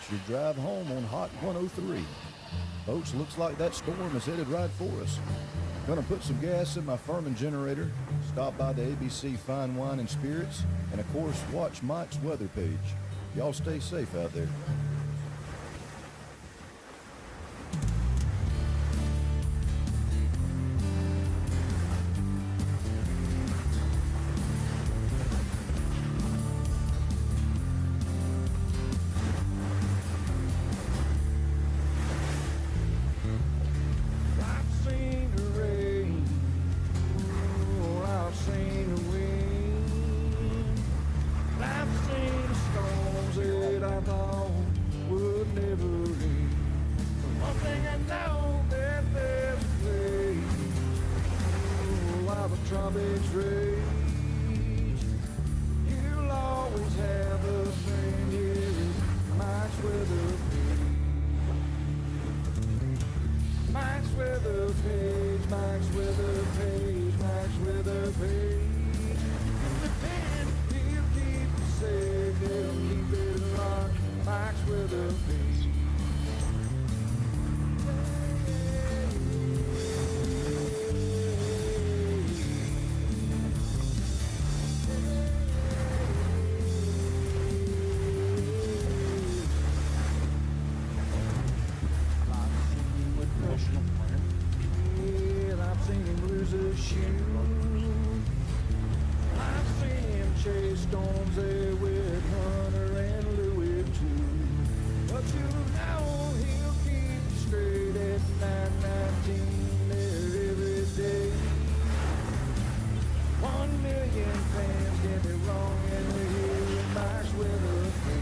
It's your drive home on Hot 103. Folks, looks like that storm is headed right for us. Gonna put some gas in my Furman generator, stop by the ABC Fine Wine and Spirits, and of course, watch Mike's weather page. Y'all stay safe out there. Trumpets rage. You'll always have a friend here in Mike's weather page. Mike's weather page, Mike's weather page, Mike's weather page. Depend, he'll keep you safe, he'll keep it locked. Mike's weather page. I've seen him lose a shoe. I've seen him chase storms there with Hunter and Louis too. But you know he'll keep you straight at 919 there every day. 1 million fans get it wrong and we're here in Mike's weather page.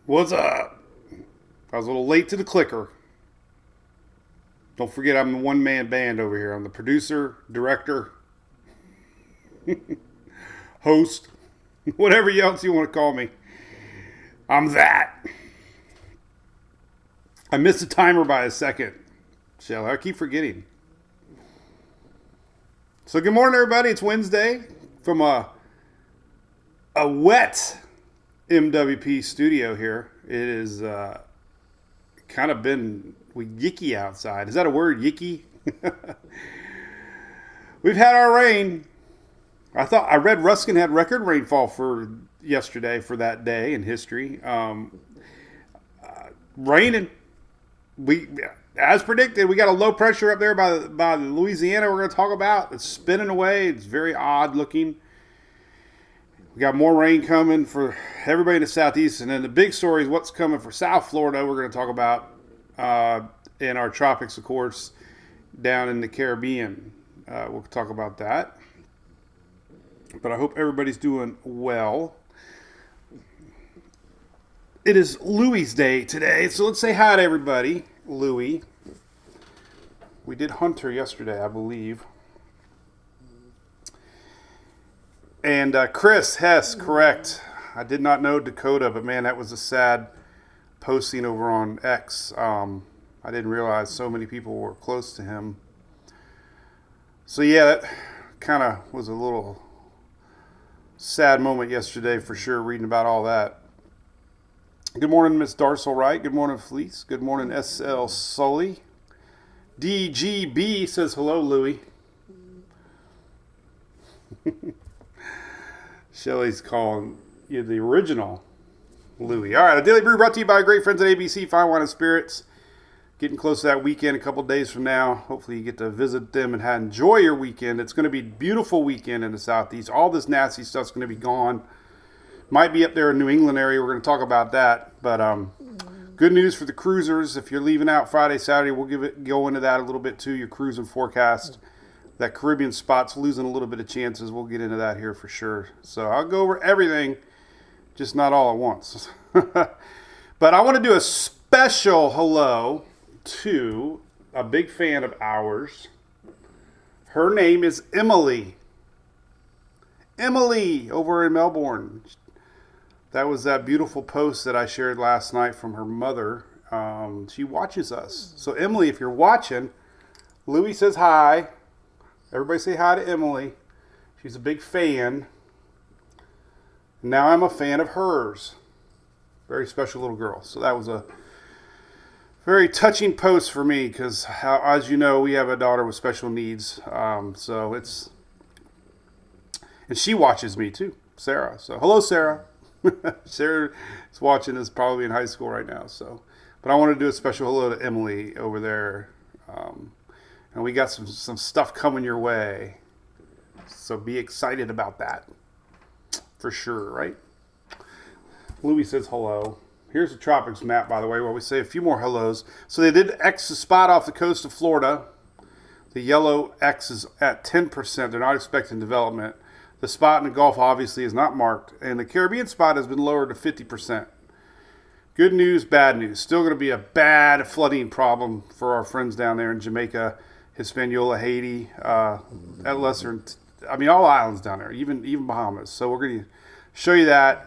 What's up? I was a little late to the clicker. Don't forget I'm the one-man band over here. I'm the producer, director, host, whatever else you want to call me. I'm that. I missed the timer by a second, Shell. I keep forgetting. So good morning, everybody. It's Wednesday from a wet MWP studio here. It is kind of been yicky outside. Is that a word, yicky? We've had our rain. I read Ruskin had record rainfall for yesterday for that day in history. Raining. As predicted, we got a low pressure up there by Louisiana we're going to talk about. It's spinning away. It's very odd looking. We got more rain coming for everybody in the southeast. And then the big story is what's coming for South Florida. We're going to talk about in our tropics, of course, down in the Caribbean. We'll talk about that. But I hope everybody's doing well. It is Louie's Day today, so let's say hi to everybody. Louie. We did Hunter yesterday, I believe. And Chris Hess, correct. I did not know Dakota, but man, that was a sad posting over on X. I didn't realize so many people were close to him. So yeah, that kind of was a little sad moment yesterday for sure, reading about all that. Good morning, Miss Darsel Wright. Good morning, Fleece. Good morning, SL Sully. DGB says hello, Louie. Shelly's calling you the original Louie. All right, a Daily Brew brought to you by our great friends at ABC Fine Wine and Spirits. Getting close to that weekend a couple days from now. Hopefully you get to visit them and enjoy your weekend. It's going to be a beautiful weekend in the Southeast. All this nasty stuff's going to be gone. Might be up there in New England area. We're going to talk about that. But good news for the cruisers. If you're leaving out Friday, Saturday, we'll go into that a little bit too. Your cruising forecast. That Caribbean spot's losing a little bit of chances. We'll get into that here for sure. So I'll go over everything, just not all at once. But I want to do a special hello to a big fan of ours. Her name is Emily. Emily over in Melbourne. That was that beautiful post that I shared last night from her mother. She watches us. So Emily, if you're watching, Louie says hi. Everybody say hi to Emily. She's a big fan. Now I'm a fan of hers. Very special little girl. So that was a very touching post for me because, as you know, we have a daughter with special needs. And she watches me too, Sarah. So hello, Sarah. Sarah is watching this, probably in high school right now. So, but I want to do a special hello to Emily over there. And we got some stuff coming your way. So be excited about that. For sure, right? Louis says hello. Here's the tropics map, by the way, where we say a few more hellos. So they did X the spot off the coast of Florida. The yellow X is at 10%. They're not expecting development. The spot in the Gulf obviously is not marked. And the Caribbean spot has been lowered to 50%. Good news, bad news. Still going to be a bad flooding problem for our friends down there in Jamaica, Hispaniola, Haiti, at lesser, I mean, all islands down there, even Bahamas. So we're going to show you that.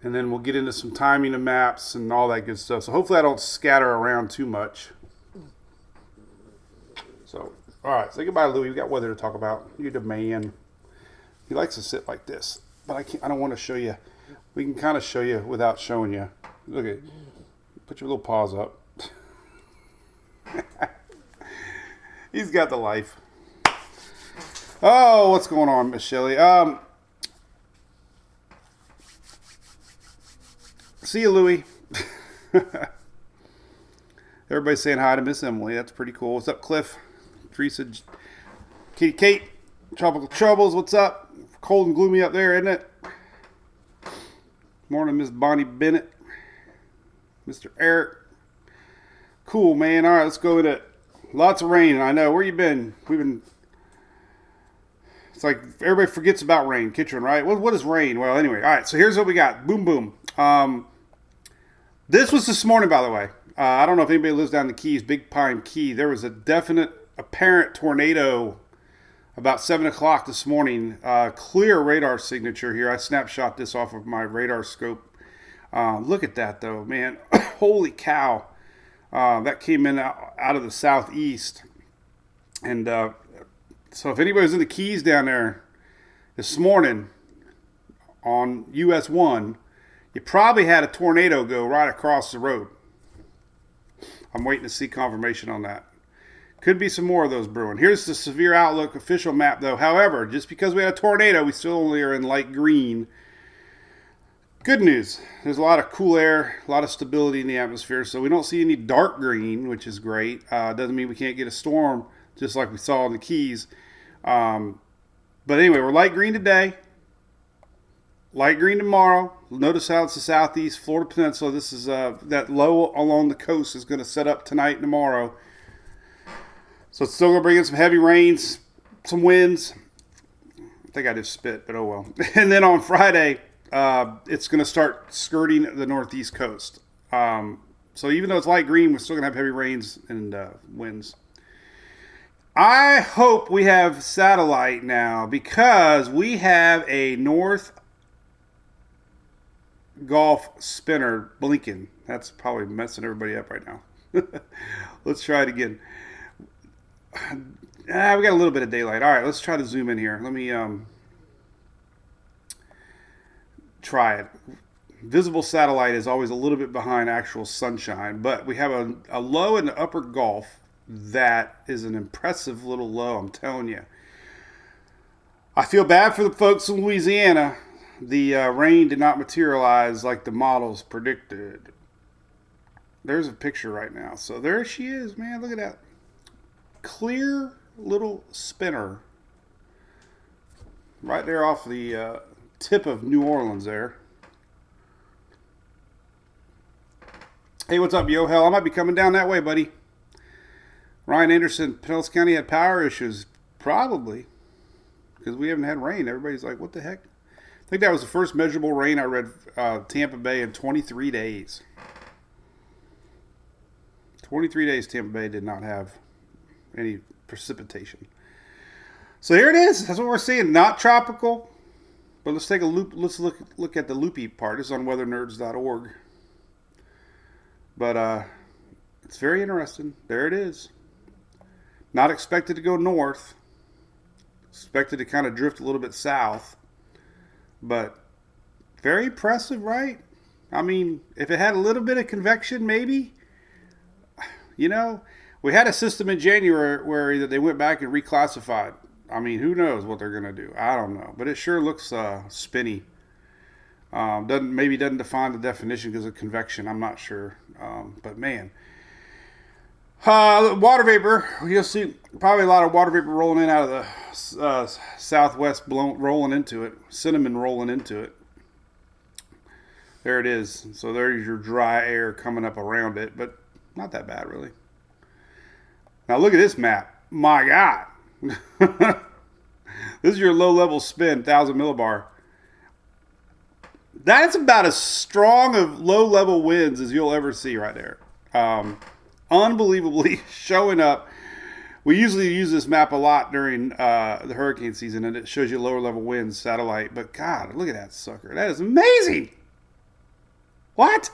And then we'll get into some timing of maps and all that good stuff. So hopefully I don't scatter around too much. So, all right. Say goodbye, Louie. We got weather to talk about. You're the man. He likes to sit like this. But I don't want to show you. We can kind of show you without showing you. Look at, put your little paws up. He's got the life. Oh, what's going on, Miss Shelley? See you, Louie. Everybody's saying hi to Miss Emily. That's pretty cool. What's up, Cliff? Teresa, Kitty Kate, Tropical Troubles. What's up? Cold and gloomy up there, isn't it? Morning, Miss Bonnie Bennett. Mr. Eric. Cool, man. All right, let's go with it. Lots of rain. I know. Where you been? It's like everybody forgets about rain. Kitchen, right? What is rain? Well, anyway. All right, so here's what we got. Boom, boom. This was this morning, by the way. I don't know if anybody lives down the Keys, Big Pine Key. There was a definite, apparent tornado about 7 o'clock this morning. Clear radar signature here. I snapshot this off of my radar scope. Look at that, though, man. Holy cow. That came in out of the southeast. And so if anybody's in the Keys down there this morning on US 1, you probably had a tornado go right across the road. I'm waiting to see confirmation on that. Could be some more of those brewing. Here's the severe outlook official map, though. However, just because we had a tornado, we still only are in light green. Good news. There's a lot of cool air, a lot of stability in the atmosphere, so we don't see any dark green, which is great. Doesn't mean we can't get a storm, just like we saw in the Keys. But anyway, we're light green today. Light green tomorrow. Notice how it's the southeast Florida Peninsula. This is that low along the coast is going to set up tonight and tomorrow. So it's still going to bring in some heavy rains, some winds. I think I just spit, but oh well. And then on Friday, it's going to start skirting the northeast coast. So even though it's light green, we're still going to have heavy rains and winds. I hope we have satellite now because we have a North Gulf spinner blinking. That's probably messing everybody up right now. Let's try it again. We got a little bit of daylight. All right, let's try to zoom in here. Let me try it. Visible satellite is always a little bit behind actual sunshine, but we have a low in the upper Gulf that is an impressive little low, I'm telling you. I feel bad for the folks in Louisiana. the rain did not materialize like the models predicted. There's a picture right now. So there she is, man. Look at that. Clear little spinner. Right there off the tip of New Orleans there. Hey, what's up, yo? Hell, I might be coming down that way, buddy. Ryan Anderson, Pinellas County had power issues. Probably. Because we haven't had rain. Everybody's like, what the heck? I think that was the first measurable rain I read Tampa Bay in 23 days. 23 days Tampa Bay did not have any precipitation. So here it is. That's what we're seeing. Not tropical. But let's take a loop. Let's look at the loopy part. It's on weathernerds.org. But it's very interesting. There it is. Not expected to go north. Expected to kind of drift a little bit south. But very impressive, right? I mean, if it had a little bit of convection, maybe. You know, we had a system in January where they went back and reclassified. I mean, who knows what they're going to do? I don't know. But it sure looks spinny. Doesn't define the definition because of convection. I'm not sure. But man. Water vapor. You'll see probably a lot of water vapor rolling in out of the southwest, rolling into it. Cinnamon rolling into it. There it is. So there's your dry air coming up around it. But not that bad, really. Now look at this map. My God. This is your low-level spin, 1,000 millibar. That's about as strong of low-level winds as you'll ever see right there. Unbelievably showing up. We usually use this map a lot during the hurricane season, and it shows you lower-level winds, satellite. But God, look at that sucker. That is amazing. What?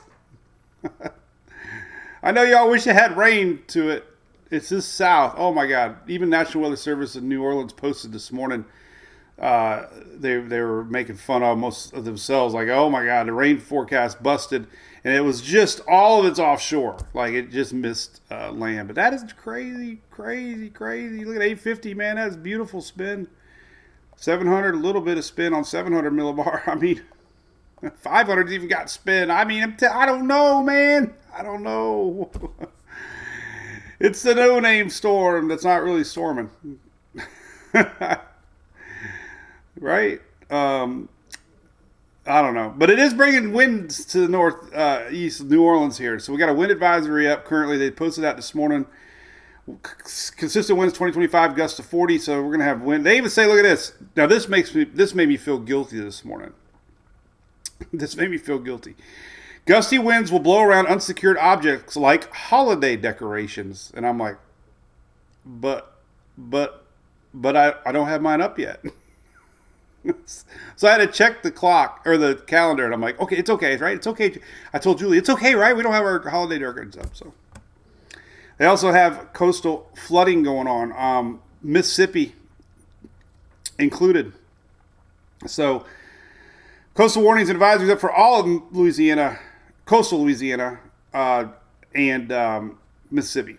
I know y'all wish it had rain to it. It's this south. Oh my God! Even National Weather Service in New Orleans posted this morning. They were making fun of most of themselves, like, oh my God, the rain forecast busted, and it was just all of it's offshore, like it just missed land. But that is crazy, crazy, crazy. Look at 850, man. That's beautiful spin. 700, a little bit of spin on 700 millibar. I mean, 500's even got spin. I mean, I don't know, man. I don't know. It's the no-name storm that's not really storming. Right? I don't know. But it is bringing winds to the northeast of New Orleans here. So we got a wind advisory up currently. They posted that this morning. Consistent winds 20-25, gusts to 40. So we're going to have wind. They even say, look at this. Now this made me feel guilty this morning. This made me feel guilty. Gusty winds will blow around unsecured objects like holiday decorations. And I'm like, but I don't have mine up yet. So I had to check the clock or the calendar, and I'm like, okay, it's okay, right? It's okay. I told Julie, it's okay, right? We don't have our holiday decorations up. So they also have coastal flooding going on, Mississippi included. So coastal warnings and advisories up for all of Louisiana, coastal Louisiana, and Mississippi.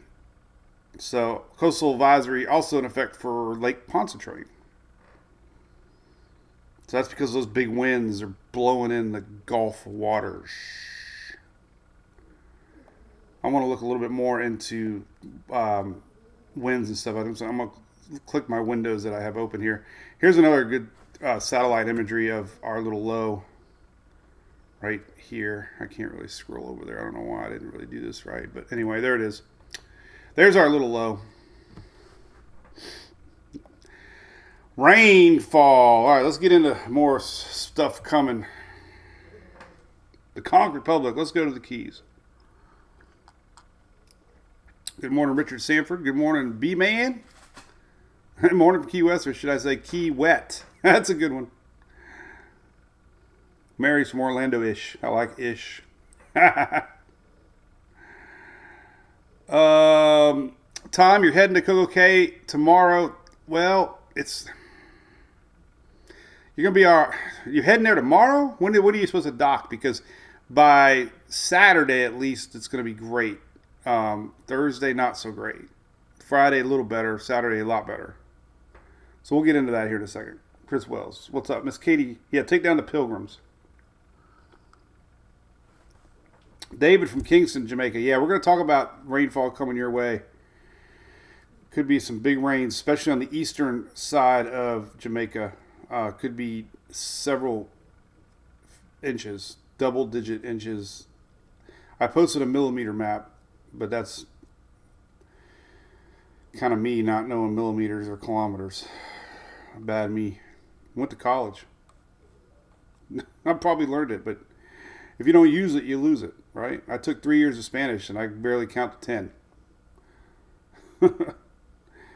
So coastal advisory also in effect for Lake Pontchartrain. So that's because those big winds are blowing in the Gulf waters. I want to look a little bit more into winds and stuff. I'm going to click my windows that I have open here. Here's another good satellite imagery of our little low right here. I can't really scroll over there. I don't know why I didn't really do this right. But anyway, there it is. There's our little low. Rainfall. All right, let's get into more stuff coming. The Conch Republic. Let's go to the Keys. Good morning, Richard Sanford. Good morning, B-Man. Good morning from Key West, or should I say Key Wet? That's a good one. Mary's from Orlando-ish. I like ish. Tom, you're heading to Coco Cay tomorrow. Well, you're heading there tomorrow? When are you supposed to dock? Because by Saturday at least it's going to be great. Thursday not so great. Friday a little better. Saturday a lot better. So we'll get into that here in a second. Chris Wells. What's up? Miss Katie. Yeah, take down the Pilgrims. David from Kingston, Jamaica. Yeah, we're going to talk about rainfall coming your way. Could be some big rains, especially on the eastern side of Jamaica. Could be several inches, double-digit inches. I posted a millimeter map, but that's kind of me not knowing millimeters or kilometers. Bad me. Went to college. I probably learned it, but if you don't use it, you lose it, right? I took 3 years of Spanish, and I could barely count to 10.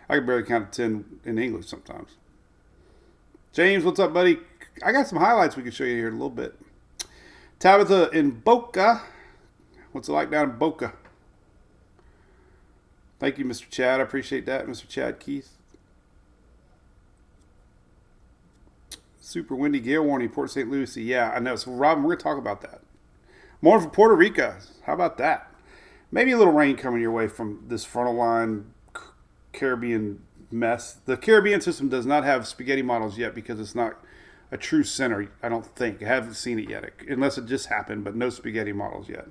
I can barely count to 10 in English sometimes. James, what's up, buddy? I got some highlights we can show you here in a little bit. Tabitha in Boca. What's it like down in Boca? Thank you, Mr. Chad. I appreciate that, Mr. Chad Keith. Super windy gale warning, Port St. Lucie. Yeah, I know. So, Robin, we're going to talk about that. More from Puerto Rico. How about that? Maybe a little rain coming your way from this frontal line Caribbean mess. The Caribbean system does not have spaghetti models yet because it's not a true center, I don't think. I haven't seen it yet, unless it just happened, but no spaghetti models yet.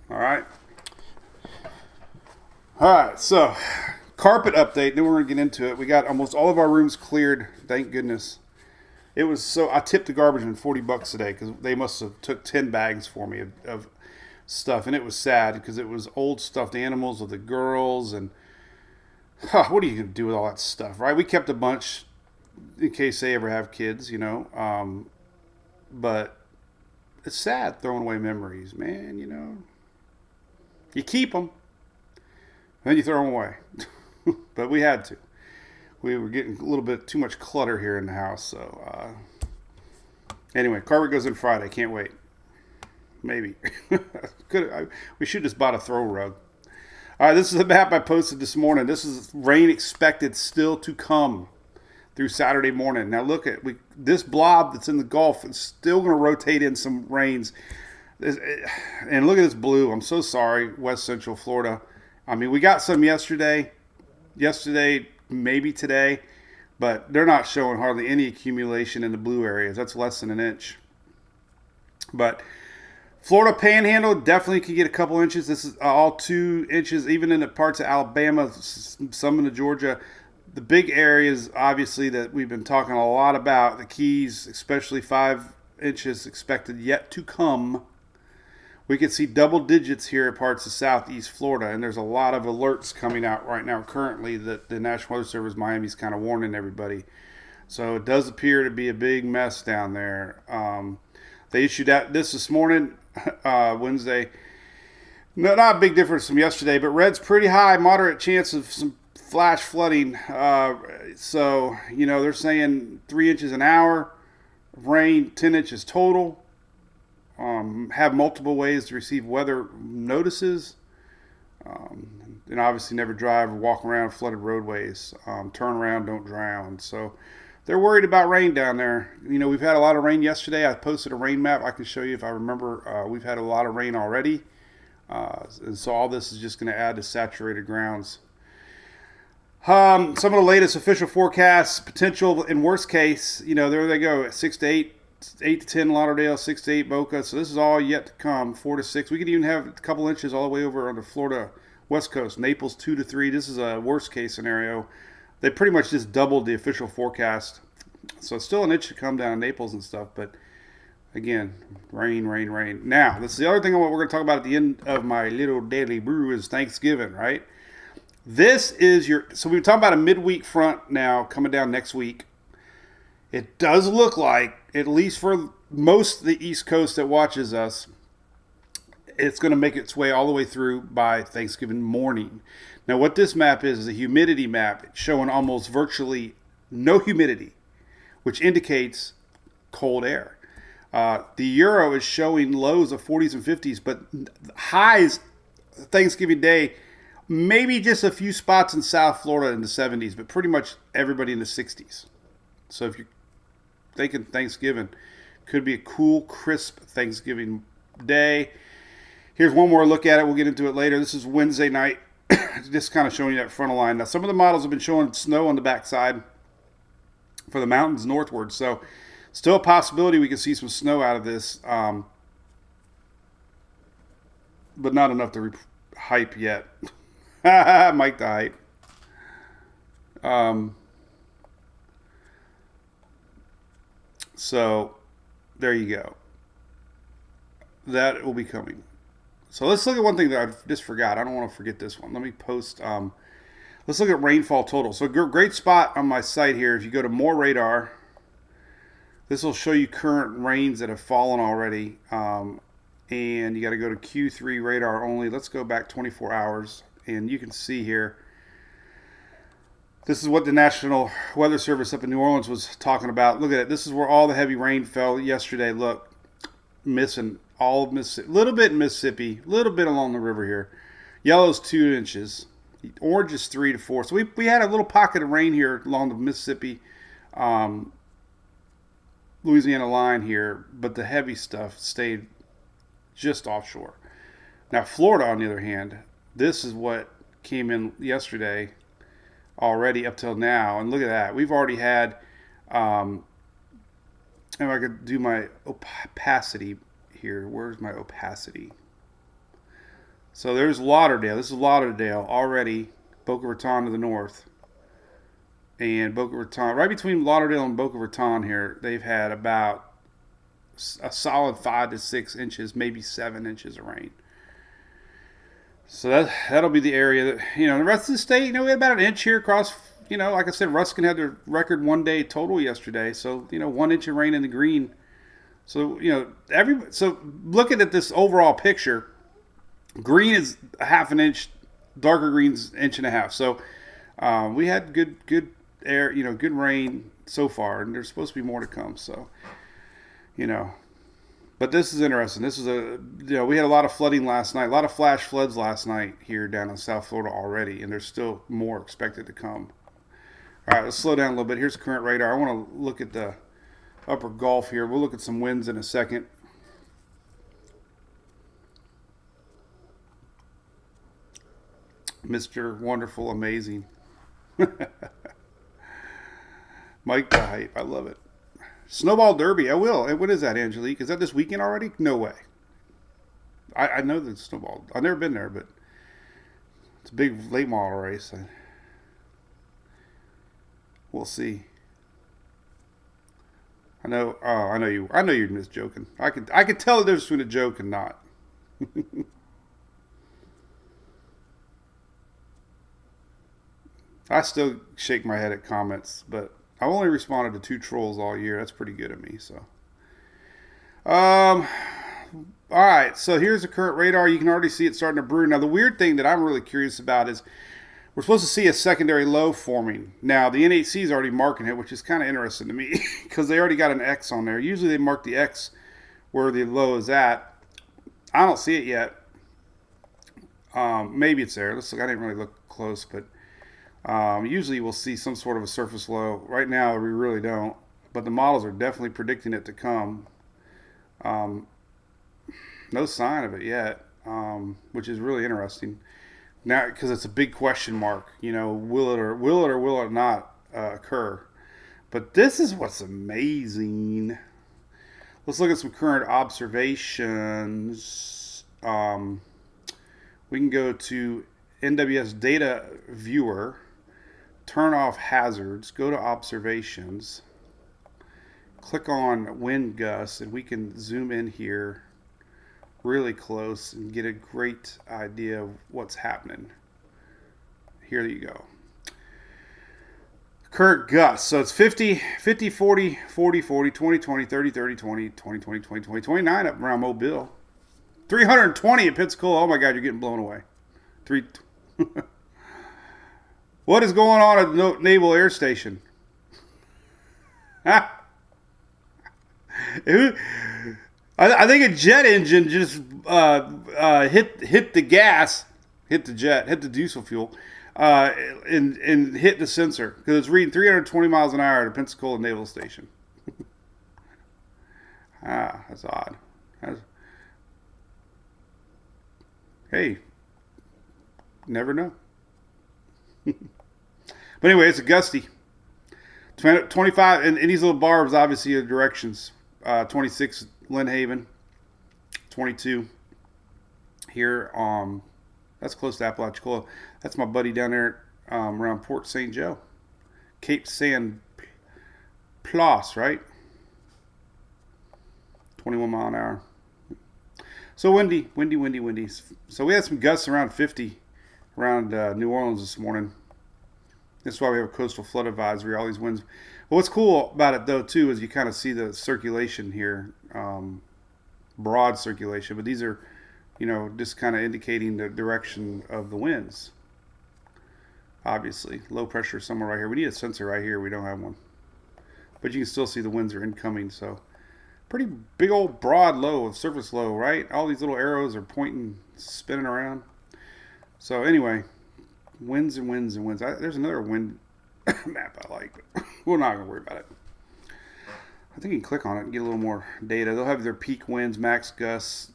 All right. All right, so carpet update, then we're going to get into it. We got almost all of our rooms cleared, thank goodness. It was so, I tipped the garbage in $40 today because they must have took 10 bags for me of stuff, and it was sad because it was old stuffed animals of the girls, and what are you going to do with all that stuff, right? We kept a bunch in case they ever have kids, you know, but it's sad throwing away memories, man, you know. You keep them, then you throw them away. But we had to. We were getting a little bit too much clutter here in the house. So, anyway, carpet goes in Friday. Can't wait. Maybe. We should just bought a throw rug. All right, this is the map I posted this morning. This is rain expected still to come through Saturday morning. Now look at this blob that's in the Gulf is still going to rotate in some rains. And look at this blue. I'm so sorry, West Central Florida. I mean, we got some yesterday, maybe today, but they're not showing hardly any accumulation in the blue areas. That's less than an inch. But Florida Panhandle definitely could get a couple inches. This is all 2 inches, even in the parts of Alabama, some in the Georgia. The big areas, obviously, that we've been talking a lot about, the Keys, especially 5 inches expected yet to come. We can see double digits here at parts of southeast Florida, and there's a lot of alerts coming out right now currently that the National Weather Service Miami's kind of warning everybody. So it does appear to be a big mess down there. They issued this morning, Wednesday. No, not a big difference from yesterday, but red's pretty high, moderate chance of some flash flooding. So, you know, they're saying 3 inches an hour of rain, 10 inches total. Have multiple ways to receive weather notices. And obviously never drive or walk around flooded roadways. Turn around, don't drown. So they're worried about rain down there. You know, we've had a lot of rain yesterday. I posted a rain map. I can show you if I remember. We've had a lot of rain already. And so all this is just going to add to saturated grounds. Some of the latest official forecasts, potential in worst case, you know, there they go, 6 to 8. 8 to 10 Lauderdale, 6 to 8 Boca. So this is all yet to come. 4 to 6. We could even have a couple inches all the way over on the Florida West Coast. Naples 2 to 3. This is a worst case scenario. They pretty much just doubled the official forecast. So it's still an inch to come down in Naples and stuff. But again, rain, rain, rain. Now, this is the other thing we're going to talk about at the end of my little daily brew is Thanksgiving, right? This is so we're talking about a midweek front now coming down next week. It does look like, at least for most of the East Coast that watches us, it's going to make its way all the way through by Thanksgiving morning. Now, what this map is a humidity map. It's showing almost virtually no humidity, which indicates cold air. The Euro is showing lows of 40s and 50s, but highs Thanksgiving Day, maybe just a few spots in South Florida in the 70s, but pretty much everybody in the 60s. So if you're thinking Thanksgiving, could be a cool, crisp Thanksgiving day. Here's one more look at it. We'll get into it later. This is Wednesday night. just kind of showing you that frontal line. Now, some of the models have been showing snow on the backside for the mountains northward, so still a possibility we could see some snow out of this, but not enough to hype yet. Mike the hype. So there you go. That will be coming. So let's look at one thing that I just forgot. I don't want to forget this one. Let me post. Let's look at rainfall total. So great spot on my site here. If you go to more radar, this will show you current rains that have fallen already. And you got to go to Q3 radar only. Let's go back 24 hours. And you can see here, this is what the National Weather Service up in New Orleans was talking about. Look at it. This is where all the heavy rain fell yesterday. Look, missing all of Mississippi. A little bit in Mississippi. A little bit along the river here. Yellow's 2 inches. Orange is 3 to 4. So we had a little pocket of rain here along the Mississippi, Louisiana line here. But the heavy stuff stayed just offshore. Now, Florida, on the other hand, this is what came in yesterday already up till now. And look at that. We've already had, if I could do my opacity here. Where's my opacity? So there's Lauderdale. This is Lauderdale already. Boca Raton to the north. And Boca Raton, right between Lauderdale and Boca Raton here, they've had about a solid 5 to 6 inches, maybe 7 inches of rain. So that'll be the area that, the rest of the state, we had about an inch here across, like I said, Ruskin had their record 1 day total yesterday. So, 1 inch of rain in the green. So, so looking at this overall picture, green is a half an inch, darker green's 1.5 inches. So we had good air, good rain so far, and there's supposed to be more to come. So, but this is interesting. This is we had a lot of flooding last night, a lot of flash floods last night here down in South Florida already, and there's still more expected to come. All right, let's slow down a little bit. Here's current radar. I want to look at the upper Gulf here. We'll look at some winds in a second. Mr. Wonderful, Amazing. Mike the hype. I love it. Snowball Derby. I will. And what is that, Angelique? Is that this weekend already? No way. I know the Snowball. I've never been there, but it's a big late model race. We'll see. I know you're just joking. I could tell the difference between a joke and not. I still shake my head at comments, but I've only responded to 2 trolls all year. That's pretty good of me. So, all right. So here's the current radar. You can already see it starting to brew. Now, the weird thing that I'm really curious about is we're supposed to see a secondary low forming. Now, the NHC is already marking it, which is kind of interesting to me because they already got an X on there. Usually they mark the X where the low is at. I don't see it yet. Maybe it's there. Let's look. I didn't really look close, but usually we'll see some sort of a surface low. Right now, we really don't. But the models are definitely predicting it to come. No sign of it yet, which is really interesting. Now, because it's a big question mark, will it or will it not occur? But this is what's amazing. Let's look at some current observations. We can go to NWS Data Viewer, turn off hazards, go to observations, click on wind gusts, and we can zoom in here really close and get a great idea of what's happening. Here you go. Current gusts. So it's 50, 40, 40, 40, 20, 20, 30, 30, 20, 20, 20, 20, 20, 29 up around Mobile. 320 at Pensacola. Oh my God, you're getting blown away. What is going on at the Naval Air Station? I think a jet engine just hit the gas, hit the diesel fuel, and hit the sensor because it's reading 320 miles an hour at a Pensacola Naval Station. That's odd. Hey, Never know. But anyway, it's a gusty. 25, and these little barbs obviously are directions. 26, Lynn Haven. 22 here. That's close to Apalachicola. That's my buddy down there around Port St. Joe. Cape San Plas, right? 21 mile an hour. So windy. So we had some gusts around 50 around New Orleans this morning. That's why we have a coastal flood advisory, all these winds. But what's cool about it, though, too, is you kind of see the circulation here, broad circulation. But these are, just kind of indicating the direction of the winds. Obviously, low pressure somewhere right here. We need a sensor right here. We don't have one. But you can still see the winds are incoming, so pretty big old broad low, surface low, right? All these little arrows are pointing, spinning around. So anyway, winds and winds and winds. There's another wind map I like, but we're not going to worry about it. I think you can click on it and get a little more data. They'll have their peak winds, max gusts.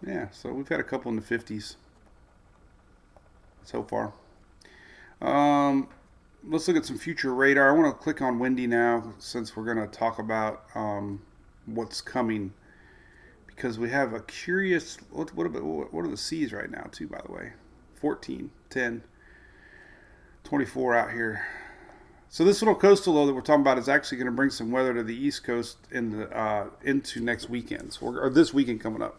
Yeah, so we've had a couple in the 50s so far. Let's look at some future radar. I want to click on windy now since we're going to talk about what's coming, because we have a curious. What are the seas right now too? By the way, 14, 10, 24 out here. So this little coastal low that we're talking about is actually going to bring some weather to the East Coast into next weekend, or this weekend coming up.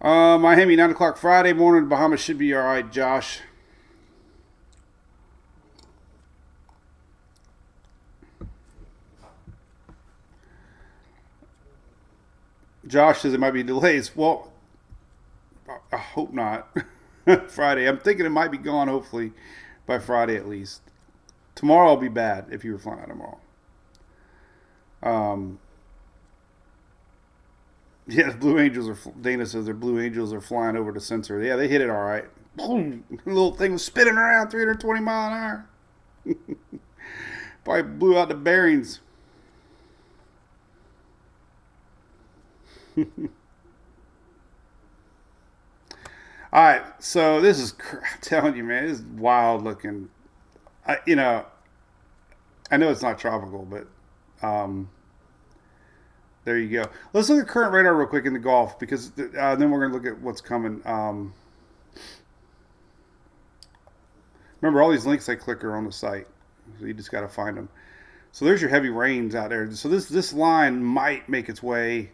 Miami, 9 o'clock Friday morning. Bahamas should be all right, Josh. Josh says it might be delays. Well, I hope not. Friday. I'm thinking it might be gone, hopefully, by Friday at least. Tomorrow will be bad if you were flying out tomorrow. Yeah, the Blue Angels Dana says their Blue Angels are flying over the sensor. Yeah, they hit it all right. Boom! The little thing was spinning around 320 mile an hour. Probably blew out the bearings. All right, so this is, I'm telling you, man, this is wild looking. I know it's not tropical, but there you go. Let's look at current radar real quick in the Gulf, because then we're going to look at what's coming. Remember, all these links I click are on the site, so you just got to find them. So there's your heavy rains out there. So this line might make its way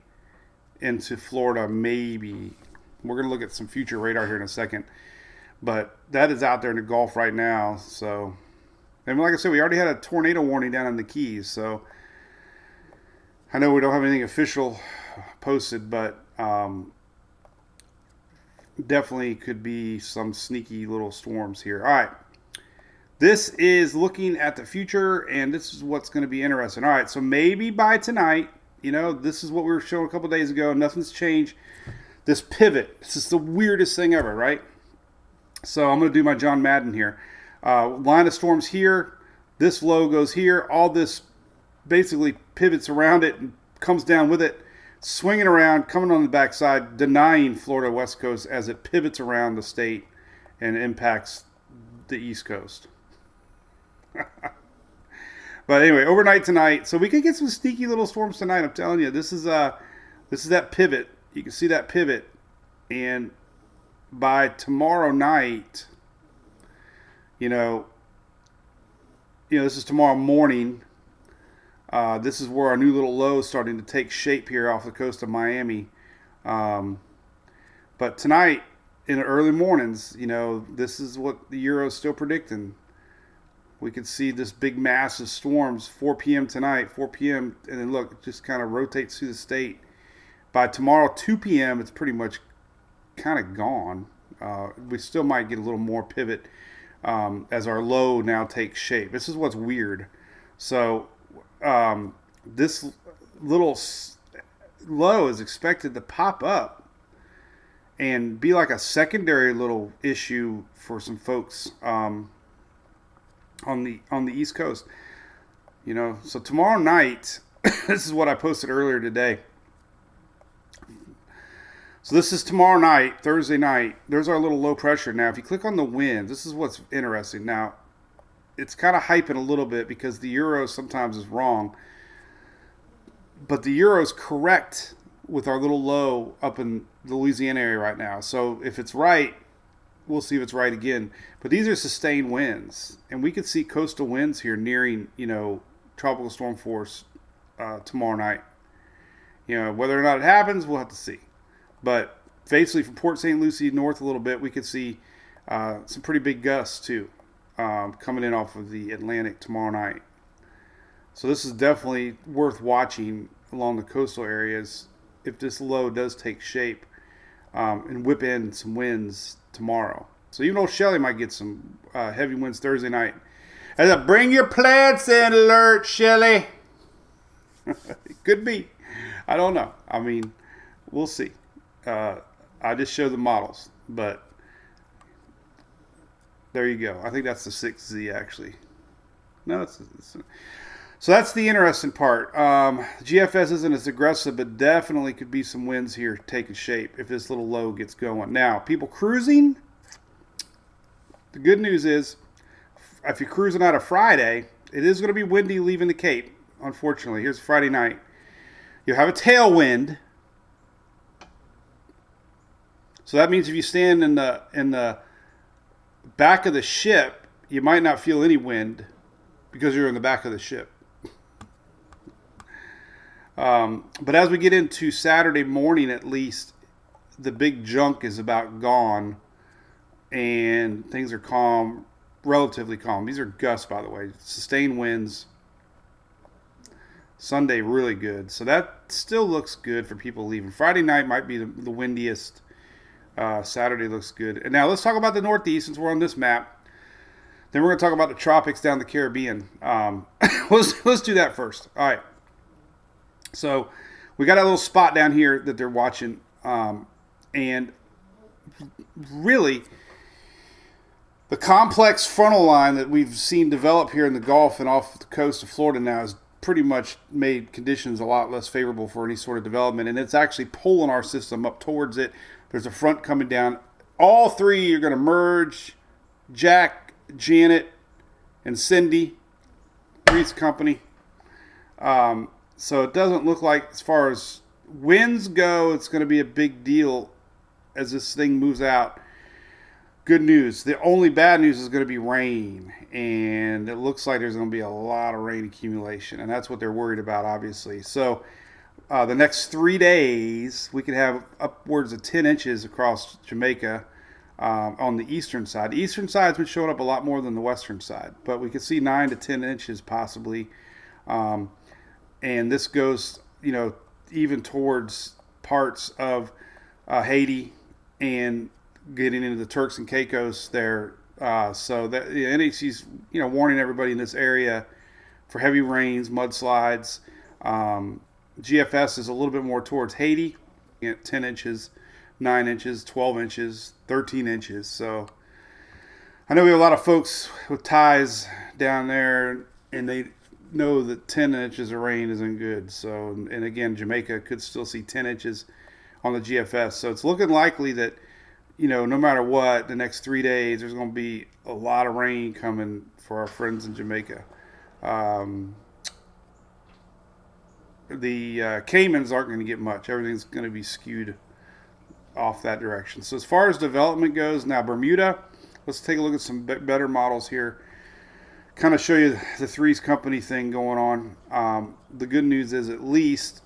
into Florida, maybe. We're going to look at some future radar here in a second. But that is out there in the Gulf right now. So, and like I said, we already had a tornado warning down in the Keys. So I know we don't have anything official posted, but definitely could be some sneaky little storms here. All right. This is looking at the future, and this is what's going to be interesting. All right, so maybe by tonight, this is what we were showing a couple days ago. Nothing's changed. This pivot, this is the weirdest thing ever, right? So I'm going to do my John Madden here. Line of storms here. This low goes here. All this basically pivots around it and comes down with it, swinging around, coming on the backside, denying Florida West Coast as it pivots around the state and impacts the East Coast. But anyway, overnight tonight, so we could get some sneaky little storms tonight. I'm telling you, this is that pivot. You can see that pivot, and by tomorrow night, this is tomorrow morning. This is where our new little low is starting to take shape here off the coast of Miami. But tonight, in the early mornings, this is what the Euro is still predicting. We could see this big mass of storms 4 p.m. tonight, 4 p.m. And then look, it just kind of rotates through the state. By tomorrow, 2 p.m., it's pretty much kind of gone. We still might get a little more pivot as our low now takes shape. This is what's weird. So this little low is expected to pop up and be like a secondary little issue for some folks on the East Coast. So tomorrow night, this is what I posted earlier today. So this is tomorrow night, Thursday night. There's our little low pressure. Now, if you click on the winds, this is what's interesting. Now, it's kind of hyping a little bit because the Euro sometimes is wrong. But the Euro's correct with our little low up in the Louisiana area right now. So if it's right, we'll see if it's right again. But these are sustained winds. And we could see coastal winds here nearing, tropical storm force tomorrow night. Whether or not it happens, we'll have to see. But basically from Port St. Lucie north a little bit, we could see some pretty big gusts too coming in off of the Atlantic tomorrow night. So this is definitely worth watching along the coastal areas if this low does take shape and whip in some winds tomorrow. So even old Shelly might get some heavy winds Thursday night. As a bring your plants in alert, Shelly. It could be. I don't know. I mean, we'll see. I just show the models, but there you go. I think that's the 6Z actually. No, so that's the interesting part. GFS isn't as aggressive, but definitely could be some winds here taking shape if this little low gets going. Now, people cruising, the good news is if you're cruising out of Friday, it is going to be windy leaving the Cape, unfortunately. Here's Friday night. You'll have a tailwind. So that means if you stand in the back of the ship, you might not feel any wind because you're in the back of the ship. But as we get into Saturday morning, at least, the big junk is about gone, and things are calm, relatively calm. These are gusts, by the way, sustained winds. Sunday, really good. So that still looks good for people leaving. Friday night might be the windiest. Saturday looks good. And now let's talk about the Northeast since we're on this map. Then we're going to talk about the tropics down the Caribbean. Let's do that first. All right. So we got a little spot down here that they're watching. And really, the complex frontal line that we've seen develop here in the Gulf and off the coast of Florida now has pretty much made conditions a lot less favorable for any sort of development. And it's actually pulling our system up towards it. There's a front coming down. All three are going to merge. Jack, Janet, and Cindy. Three's Company. So it doesn't look like, as far as winds go, it's going to be a big deal as this thing moves out. Good news. The only bad news is going to be rain. And it looks like there's going to be a lot of rain accumulation. And that's what they're worried about, obviously. So the next 3 days, we could have upwards of 10 inches across Jamaica on the eastern side. The eastern side's been showing up a lot more than the western side. But we could see 9 to 10 inches possibly. And this goes, even towards parts of Haiti and getting into the Turks and Caicos there. So that the NHC's, warning everybody in this area for heavy rains, mudslides. GFS is a little bit more towards Haiti, 10 inches, 9 inches, 12 inches, 13 inches. So I know we have a lot of folks with ties down there, and they know that 10 inches of rain isn't good. So, and again, Jamaica could still see 10 inches on the GFS. So it's looking likely that, no matter what, the next 3 days, there's going to be a lot of rain coming for our friends in Jamaica. The Caymans aren't going to get much. Everything's going to be skewed off that direction. So as far as development goes, now Bermuda, let's take a look at some better models here. Kind of show you the Three's Company thing going on. The good news is at least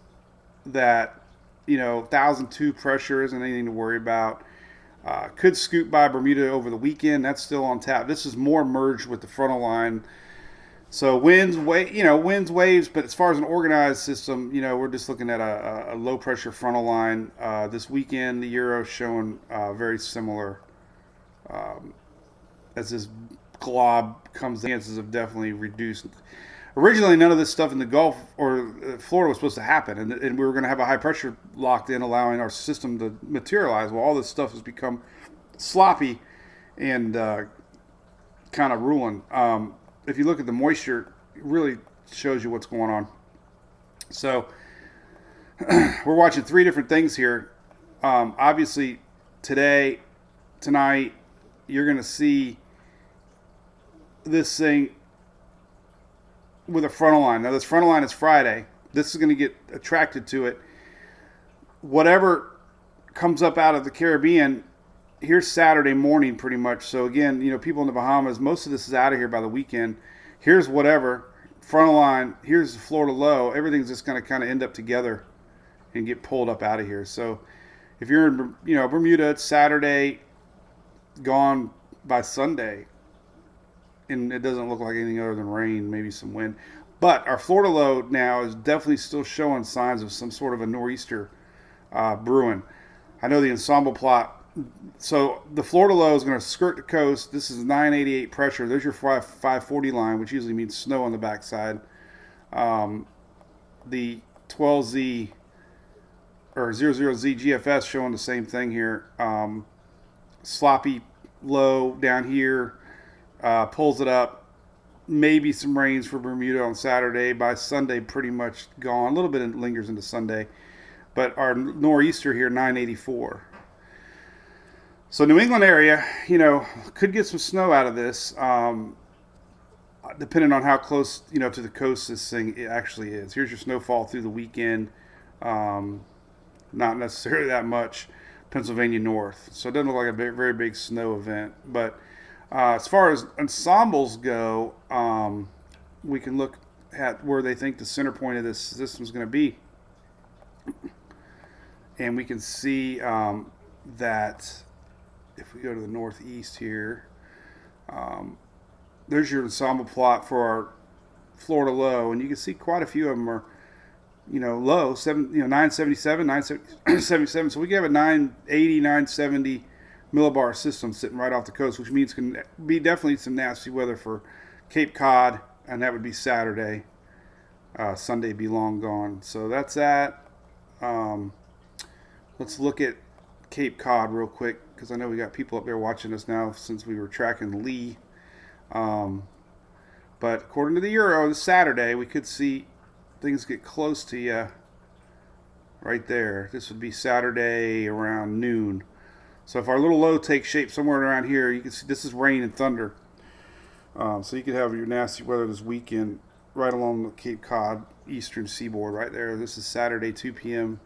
that, 1,002 pressure isn't anything to worry about. Could scoot by Bermuda over the weekend. That's still on tap. This is more merged with the frontal line. So winds, waves, but as far as an organized system, we're just looking at a low pressure frontal line. This weekend, the Euro showing very similar as this glob comes in. Chances have definitely reduced. Originally, none of this stuff in the Gulf or Florida was supposed to happen, and we were going to have a high pressure locked in, allowing our system to materialize. Well, all this stuff has become sloppy and kind of ruling. If you look at the moisture, it really shows you what's going on. So we're watching three different things here. Obviously, tonight, you're going to see this thing with a frontal line. Now, this frontal line is Friday. This is going to get attracted to it. Whatever comes up out of the Caribbean, here's Saturday morning pretty much. So, again, people in the Bahamas, most of this is out of here by the weekend. Here's whatever. Frontal line. Here's the Florida low. Everything's just going to kind of end up together and get pulled up out of here. So, if you're in Bermuda, it's Saturday, gone by Sunday. And it doesn't look like anything other than rain, maybe some wind. But our Florida low now is definitely still showing signs of some sort of a nor'easter brewing. I know the ensemble plot. So the Florida low is going to skirt the coast. This is 988 pressure. There's your 540 line, which usually means snow on the backside. The 12Z or 00Z GFS showing the same thing here. Sloppy low down here. Pulls it up. Maybe some rains for Bermuda on Saturday. By Sunday, pretty much gone. A little bit lingers into Sunday. But our nor'easter here, 984. So New England area, could get some snow out of this, depending on how close, to the coast this thing actually is. Here's your snowfall through the weekend. Not necessarily that much. Pennsylvania north. So it doesn't look like a very big snow event. But as far as ensembles go, we can look at where they think the center point of this system is going to be. And we can see that if we go to the northeast here, there's your ensemble plot for our Florida low. And you can see quite a few of them are, low, 977, 977. So we can have a 980, 970 millibar system sitting right off the coast, which means can be definitely some nasty weather for Cape Cod, and that would be Saturday. Sunday be long gone. So that's that. Let's look at Cape Cod real quick, because I know we got people up there watching us now since we were tracking Lee. But according to the Euro, this Saturday, we could see things get close to you right there. This would be Saturday around noon. So if our little low takes shape somewhere around here, you can see this is rain and thunder. So you could have your nasty weather this weekend right along the Cape Cod eastern seaboard right there. This is Saturday, 2 p.m.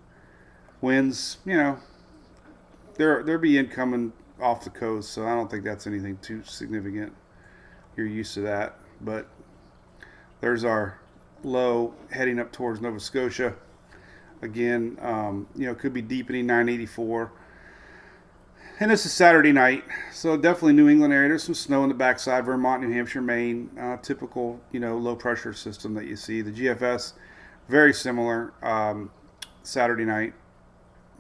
Winds, they'll be incoming off the coast, so I don't think that's anything too significant. You're used to that. But there's our low heading up towards Nova Scotia. Again, could be deepening 984. And this is Saturday night, so definitely New England area. There's some snow in the backside, Vermont, New Hampshire, Maine. Typical, low pressure system that you see. The GFS, very similar. Saturday night,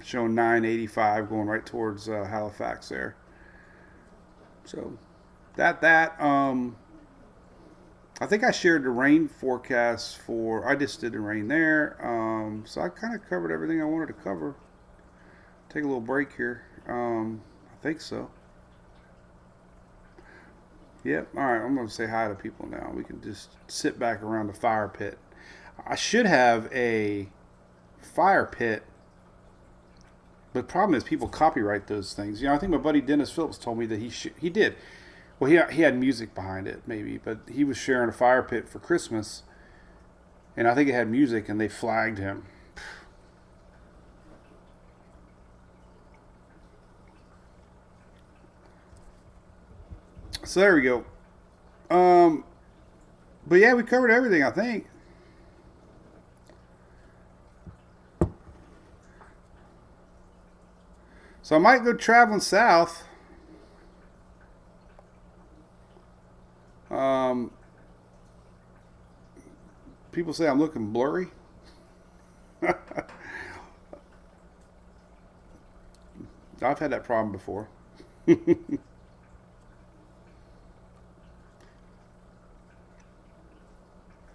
showing 985 going right towards Halifax there. So I think I shared the rain forecast I just did the rain there. So I kind of covered everything I wanted to cover. Take a little break here. I think so. Yep. All right. I'm going to say hi to people now. We can just sit back around the fire pit. I should have a fire pit, but the problem is people copyright those things. I think my buddy Dennis Phillips told me that he did. Well, he had music behind it, maybe, but he was sharing a fire pit for Christmas, and I think it had music, and they flagged him. So there we go. But yeah, we covered everything, I think. So I might go traveling south. People say I'm looking blurry. I've had that problem before.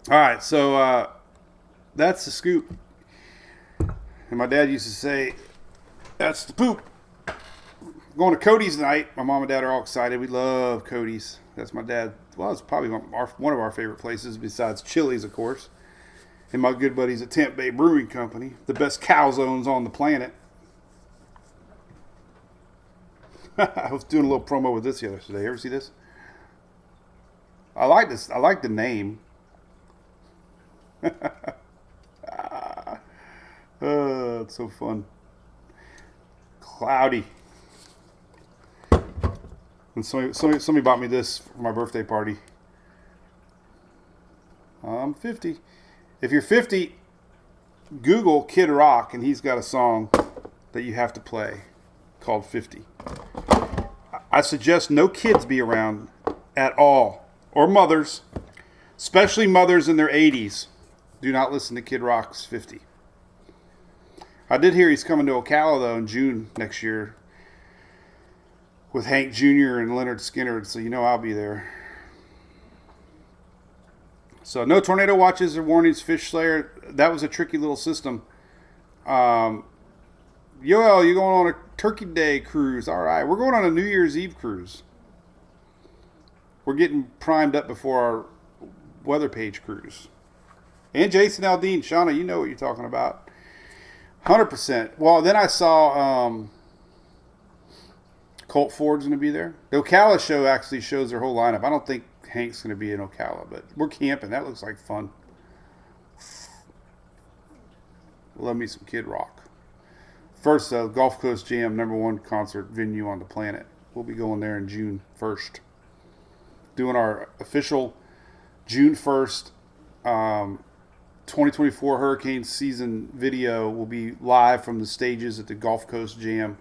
All right, so that's the scoop. And my dad used to say, that's the poop. Going to Cody's tonight. My mom and dad are all excited. We love Cody's. That's my dad. Well, it's probably one of our favorite places besides Chili's, of course. And my good buddies at Tampa Bay Brewing Company, the best calzones on the planet. I was doing a little promo with this the other day. You ever see this? I like this. I like the name. It's so fun. Cloudy. And somebody bought me this for my birthday party. I'm 50. If you're 50, Google Kid Rock, and he's got a song that you have to play called 50. I suggest no kids be around at all, or mothers, especially mothers in their 80s. Do not listen to Kid Rock's 50. I did hear he's coming to Ocala, though, in June next year with Hank Jr. and Leonard Skinner, so you know I'll be there. So no tornado watches or warnings, Fish Slayer. That was a tricky little system. Yoel, you're going on a Turkey Day cruise. All right, we're going on a New Year's Eve cruise. We're getting primed up before our weather page cruise. And Jason Aldean, Shauna, you know what you're talking about. 100%. Well, then I saw Colt Ford's going to be there. The Ocala show actually shows their whole lineup. I don't think Hank's going to be in Ocala, but we're camping. That looks like fun. Love me some Kid Rock. First, Gulf Coast Jam, #1 concert venue on the planet. We'll be going there in June 1st. Doing our official June 1st 2024 hurricane season video will be live from the stages at the Gulf Coast Jam,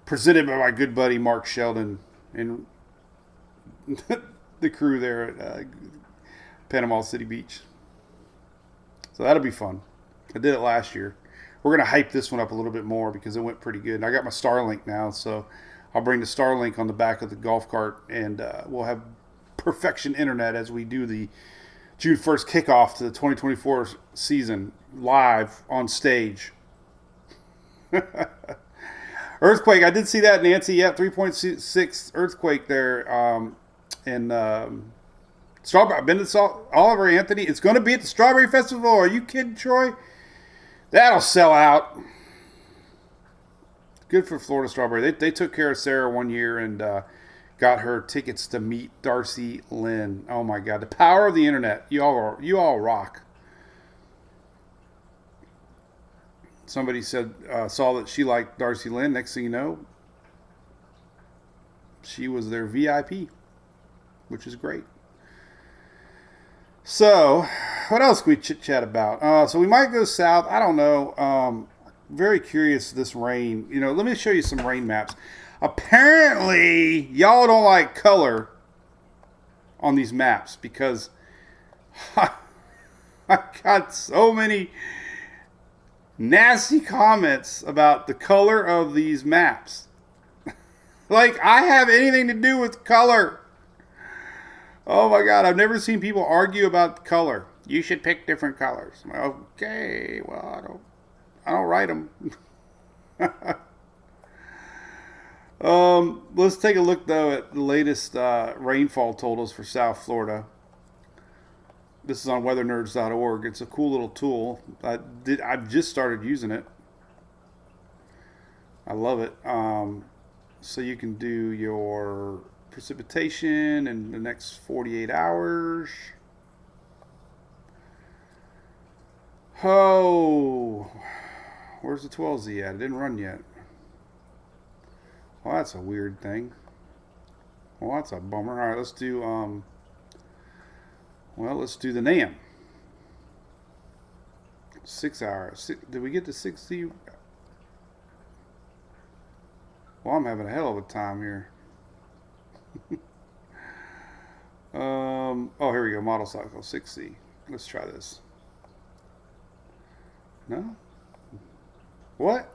presented by my good buddy Mark Sheldon and the crew there at Panama City Beach. So that'll be fun. I did it last year. We're going to hype this one up a little bit more because it went pretty good. And I got my Starlink now, so I'll bring the Starlink on the back of the golf cart, and we'll have perfection internet as we do the June 1st kickoff to the 2024 season live on stage. Earthquake, I did see that, Nancy. Yep, 3.6 earthquake there in Strawberry. I've been to Oliver Anthony. It's going to be at the Strawberry Festival. Are you kidding, Troy? That'll sell out. Good for Florida Strawberry. They took care of Sarah one year and got her tickets to meet Darcy Lynn. Oh my God, the power of the internet. You all rock. Somebody said saw that she liked Darcy Lynn. Next thing you know, she was their VIP, which is great. So, what else can we chit-chat about? So we might go south. I don't know. Very curious this rain. You know, let me show you some rain maps. Apparently, y'all don't like color on these maps because I got so many nasty comments about the color of these maps. Like, I have anything to do with color. Oh my God, I've never seen people argue about color. You should pick different colors. Okay, well, I don't write them. Let's take a look though at the latest rainfall totals for South Florida. This is on weathernerds.org. It's a cool little tool. I've just started using it. I love it. So you can do your precipitation in the next 48 hours. Oh, where's the 12Z at? It didn't run yet. Well, that's a weird thing. Well, that's a bummer. All right, let's do let's do the NAM. 6 hours. Did we get to 60? Well, I'm having a hell of a time here. Oh, here we go. Model cycle 6C. Let's try this. No? What?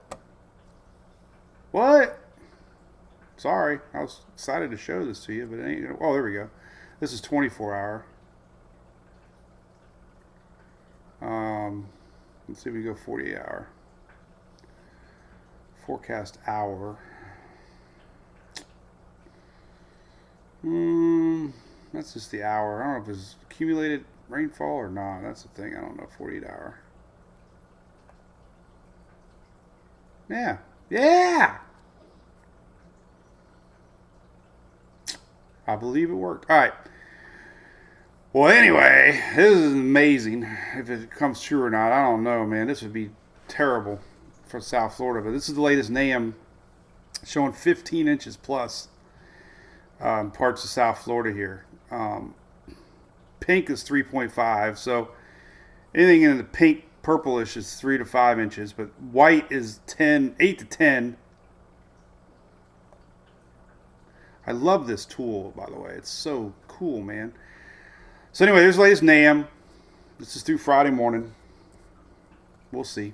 Sorry, I was excited to show this to you, but it ain't. Oh, there we go. This is 24 hour. Let's see if we go 48 hour. Forecast hour. That's just the hour. I don't know if it's accumulated rainfall or not. That's the thing. I don't know. 48 hour. Yeah. I believe it worked. All right. Well, anyway, this is amazing. If it comes true or not, I don't know, man. This would be terrible for South Florida. But this is the latest NAM showing 15 inches plus parts of South Florida here. Pink is 3.5, so anything in the pink purplish is 3 to 5 inches, but white is 8 to 10. I love this tool, by the way. It's so cool, man. So anyway, there's the latest NAM. This is through Friday morning. We'll see.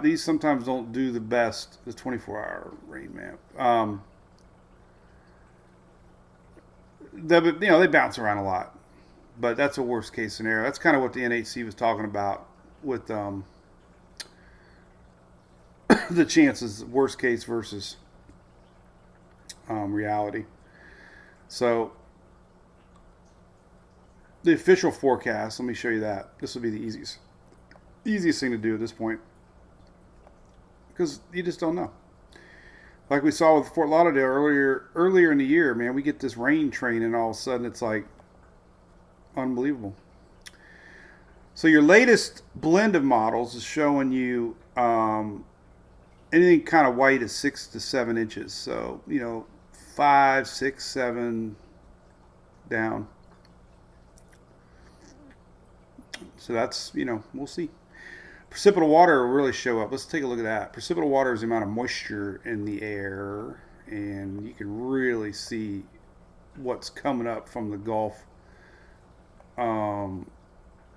These sometimes don't do the best. The 24-hour rain map. They bounce around a lot, but that's a worst case scenario. That's kind of what the NHC was talking about with the chances, worst case versus reality. So the official forecast, let me show you that. This will be the easiest thing to do at this point, because you just don't know. Like we saw with Fort Lauderdale earlier in the year, man, we get this rain train and all of a sudden it's like unbelievable. So your latest blend of models is showing you anything kind of white is 6 to 7 inches. So, 5, 6, 7 down. So that's, we'll see. Precipitable water will really show up. Let's take a look at that. Precipitable water is the amount of moisture in the air, and you can really see what's coming up from the Gulf.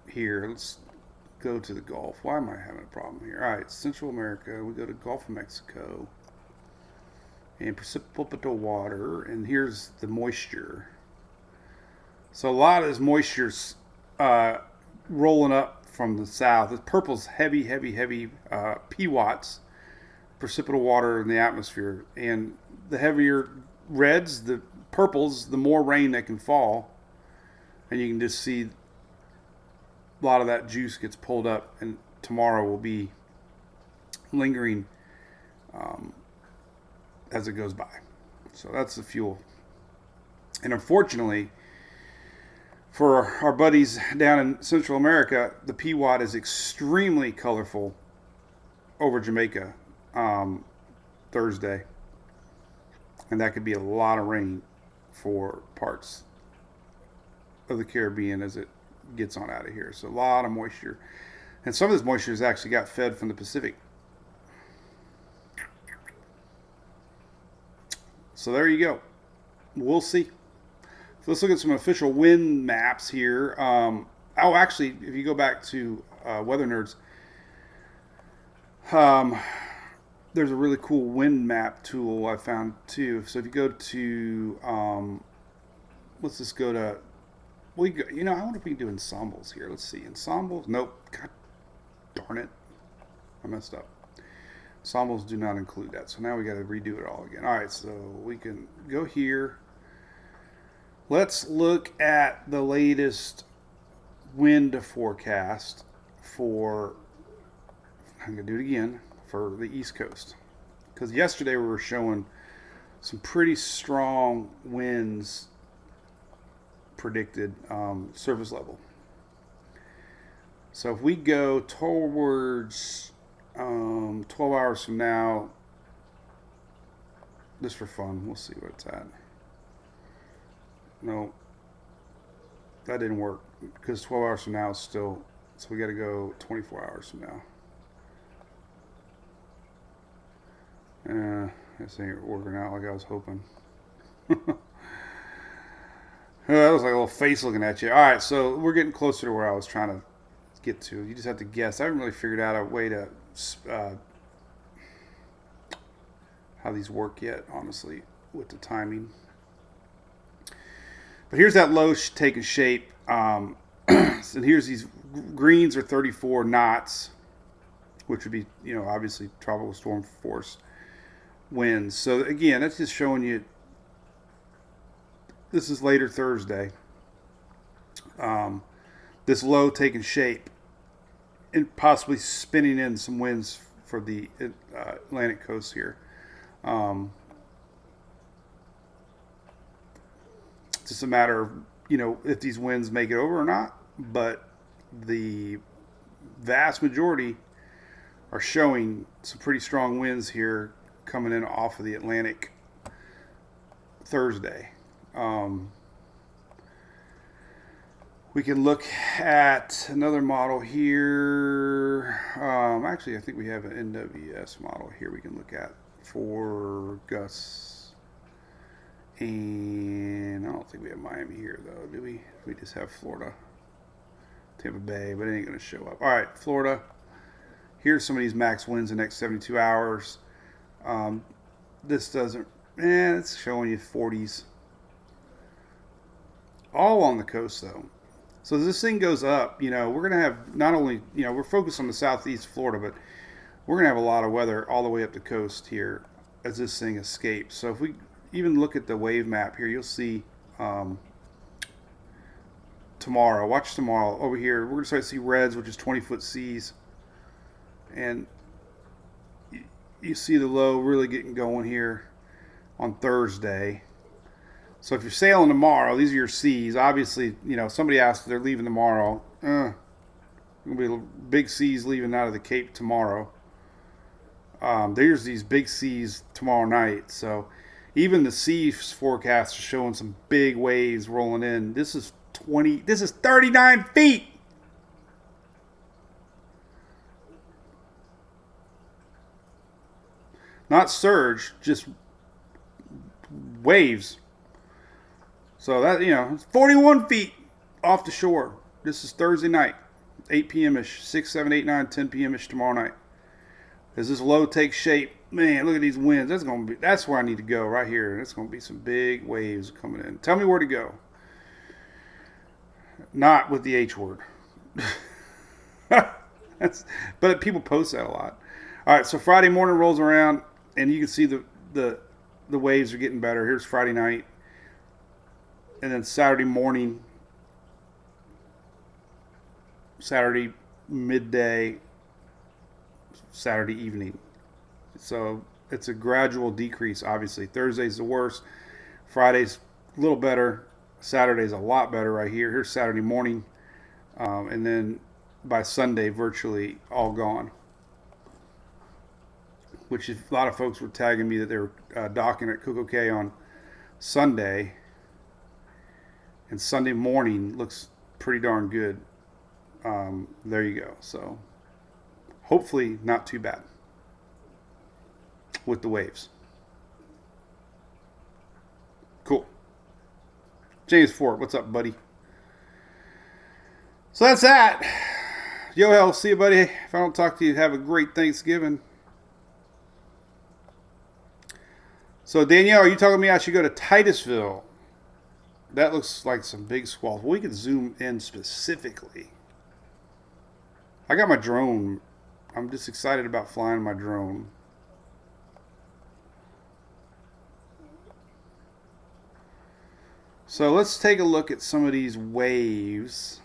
Here, let's go to the Gulf. Why am I having a problem here? All right, Central America. We go to Gulf of Mexico, and precipitable water, and here's the moisture. So a lot of this moisture's rolling up from the south. The purple's heavy PWatts, precipitable water in the atmosphere, and the heavier reds, the purples, the more rain that can fall, and you can just see a lot of that juice gets pulled up, and tomorrow will be lingering as it goes by. So that's the fuel. And unfortunately, for our buddies down in Central America, the PWatt is extremely colorful over Jamaica Thursday. And that could be a lot of rain for parts of the Caribbean as it gets on out of here. So a lot of moisture. And some of this moisture has actually got fed from the Pacific. So there you go. We'll see. So let's look at some official wind maps here. Actually, if you go back to Weather Nerds, there's a really cool wind map tool I found too. So if you go to, let's just go to, I wonder if we can do ensembles here. Let's see, ensembles. Nope. God darn it, I messed up. Ensembles do not include that. So now we got to redo it all again. All right, so we can go here. Let's look at the latest wind forecast for, I'm going to do it again, for the East Coast. Because yesterday we were showing some pretty strong winds predicted surface level. So if we go towards 12 hours from now, just for fun, we'll see what it's at. No, that didn't work because 12 hours from now is still, so we got to go 24 hours from now. This ain't working out like I was hoping. That was like a little face looking at you. All right, so we're getting closer to where I was trying to get to. You just have to guess. I haven't really figured out a way to how these work yet, honestly, with the timing. But here's that low taking shape. And here's these greens are 34 knots, which would be, obviously tropical storm force winds. So again, that's just showing you. This is later Thursday. This low taking shape and possibly spinning in some winds for the Atlantic coast here. It's just a matter of, if these winds make it over or not. But the vast majority are showing some pretty strong winds here coming in off of the Atlantic Thursday. We can look at another model here. Actually, I think we have an NWS model here we can look at for gusts. And I don't think we have Miami here, though, do we? We just have Florida. Tampa Bay, but it ain't going to show up. All right, Florida. Here's some of these max winds the next 72 hours. This doesn't, it's showing you 40s. All on the coast, though. So as this thing goes up, we're going to have not only, we're focused on the southeast Florida, but we're going to have a lot of weather all the way up the coast here as this thing escapes. So if we even look at the wave map here, you'll see tomorrow. Watch tomorrow. Over here, we're going to start to see reds, which is 20-foot seas. And you see the low really getting going here on Thursday. So if you're sailing tomorrow, these are your seas. Obviously, somebody asked if they're leaving tomorrow. Going to be big seas leaving out of the Cape tomorrow. There's these big seas tomorrow night. So even the seas forecast are showing some big waves rolling in. This is 39 feet. Not surge, just waves. So that, it's 41 feet off the shore. This is Thursday night, 8 p.m.-ish, 6, 7, 8, 9, 10 p.m.-ish tomorrow night. As this low takes shape, man, look at these winds. That's where I need to go, right here. It's going to be some big waves coming in. Tell me where to go. Not with the H word. But people post that a lot. All right, so Friday morning rolls around, and you can see the waves are getting better. Here's Friday night. And then Saturday morning, Saturday midday, Saturday evening. So it's a gradual decrease, obviously. Thursday's the worst. Friday's a little better. Saturday's a lot better right here. Here's Saturday morning. And then by Sunday, virtually all gone. Which a lot of folks were tagging me that they were docking at Coco Cay on Sunday. And Sunday morning looks pretty darn good. There you go. So hopefully not too bad with the waves. Cool. James Ford, what's up, buddy? So that's that. Yo, hell, see you, buddy. If I don't talk to you, have a great Thanksgiving. So, Danielle, are you talking to me I should go to Titusville? That looks like some big squalls. Well, we can zoom in specifically. I got my drone. I'm just excited about flying my drone. So let's take a look at some of these waves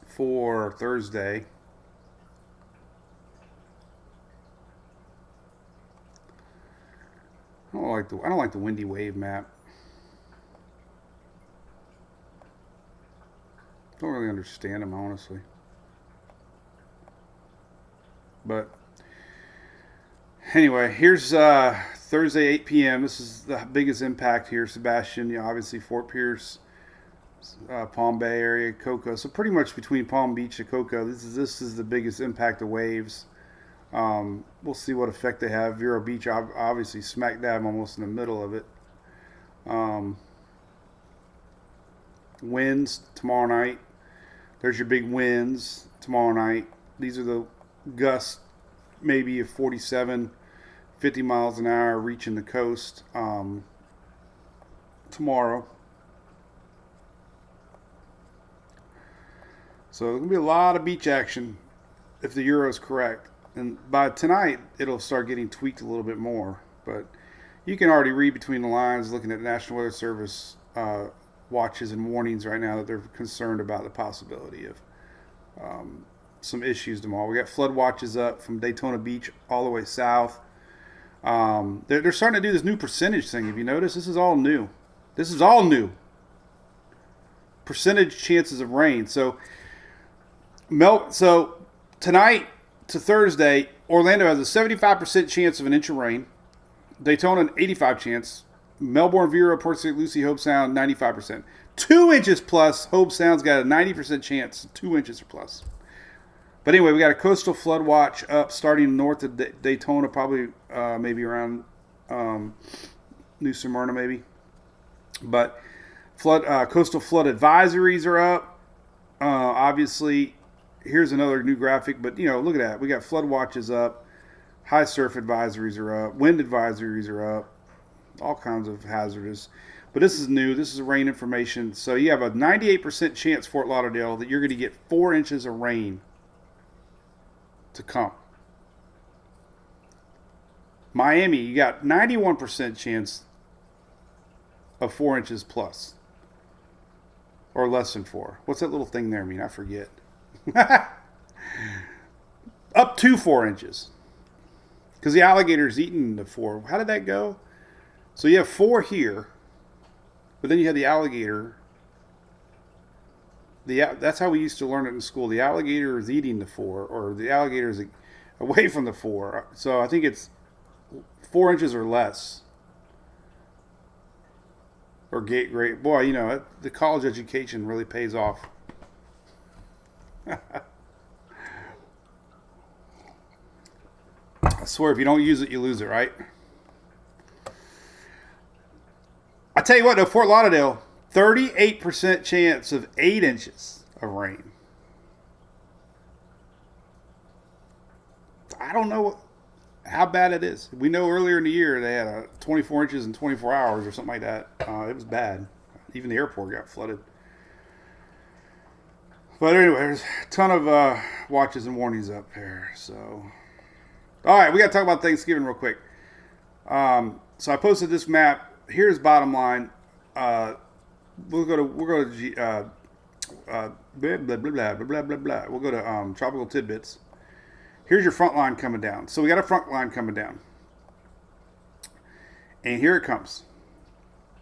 for Thursday. I don't like the windy wave map. Don't really understand them, honestly. But anyway, here's Thursday, 8 p.m. This is the biggest impact here. Sebastian, obviously Fort Pierce, Palm Bay area, Cocoa. So pretty much between Palm Beach and Cocoa, this is the biggest impact of waves. We'll see what effect they have. Vero Beach, obviously smack dab almost in the middle of it. Winds tomorrow night. There's your big winds tomorrow night. These are the gusts, maybe of 47, 50 miles an hour reaching the coast tomorrow. So there's going to be a lot of beach action if the Euro is correct. And by tonight, it'll start getting tweaked a little bit more. But you can already read between the lines looking at National Weather Service watches and warnings right now that they're concerned about the possibility of some issues tomorrow. We got flood watches up from Daytona Beach all the way south. They're starting to do this new percentage thing. Have you noticed? This is all new. Percentage chances of rain. So tonight to Thursday, Orlando has a 75% chance of an inch of rain. Daytona, an 85% chance. Melbourne, Vero, Port St. Lucie, Hope Sound, 95%. 2 inches plus. Hope Sound's got a 90% chance, 2 inches or plus. But anyway, we got a coastal flood watch up starting north of Daytona, probably maybe around New Smyrna, maybe. But coastal flood advisories are up. Obviously, here's another new graphic, but look at that. We got flood watches up, high surf advisories are up, wind advisories are up, all kinds of hazardous. But this is new. This is rain information. So you have a 98% chance, Fort Lauderdale, that you're going to get 4 inches of rain to come. Miami, you got 91% chance of 4 inches plus. Or less than 4. What's that little thing there mean? I forget. Up to 4 inches. Because the alligator's eating the 4. How did that go? So you have 4 here. But then you have the alligator. That's how we used to learn it in school. The alligator is eating the 4. Or the alligator is away from the 4. So I think it's 4 inches or less. Or gate grade. Boy, the college education really pays off. I swear, if you don't use it, you lose it, right? I tell you what, though, Fort Lauderdale, 38% chance of 8 inches of rain. I don't know how bad it is. We know earlier in the year they had 24 inches in 24 hours or something like that. It was bad. Even the airport got flooded. But anyway, there's a ton of watches and warnings up there. So, all right, we got to talk about Thanksgiving real quick. So I posted this map. Here's bottom line. We'll go to blah, blah, blah, blah, blah, blah, blah. We'll go to tropical tidbits. Here's your front line coming down. So we got a front line coming down. And here it comes.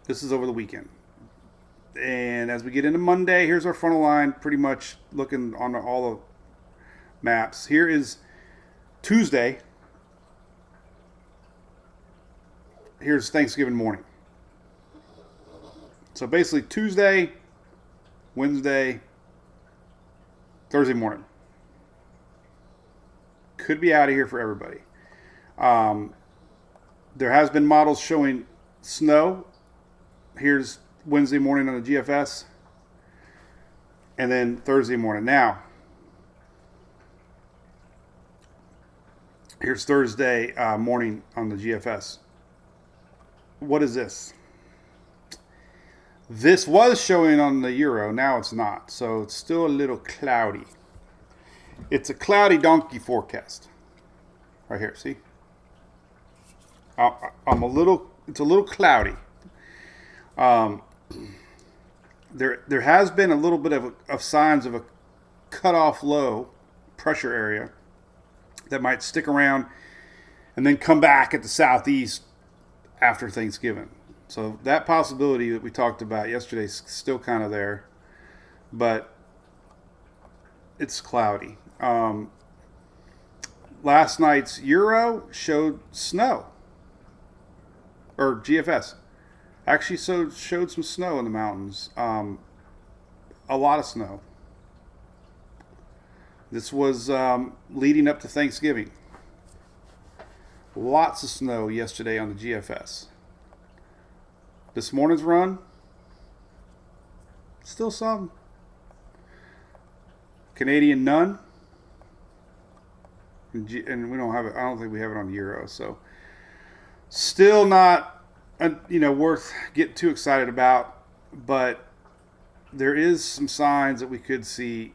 This is over the weekend. And as we get into Monday, here's our frontal line, pretty much looking on all the maps. Here is Tuesday. Here's Thanksgiving morning. So basically Tuesday, Wednesday, Thursday morning. Could be out of here for everybody. There has been models showing snow. Here's Wednesday morning on the GFS. And then Thursday morning. Now, here's Thursday morning on the GFS. What is this? This was showing on the Euro. Now it's not. So it's still a little cloudy. It's a cloudy donkey forecast. Right here, see? It's a little cloudy. There has been a little bit of signs of a cutoff low pressure area that might stick around and then come back at the southeast after Thanksgiving. So that possibility that we talked about yesterday is still kind of there, but it's cloudy. Last night's Euro showed snow, or GFS actually showed some snow in the mountains. A lot of snow. This was leading up to Thanksgiving. Lots of snow yesterday on the GFS. This morning's run, still some. Canadian none. And we don't have it. I don't think we have it on the Euro. So still not, worth getting too excited about. But there is some signs that we could see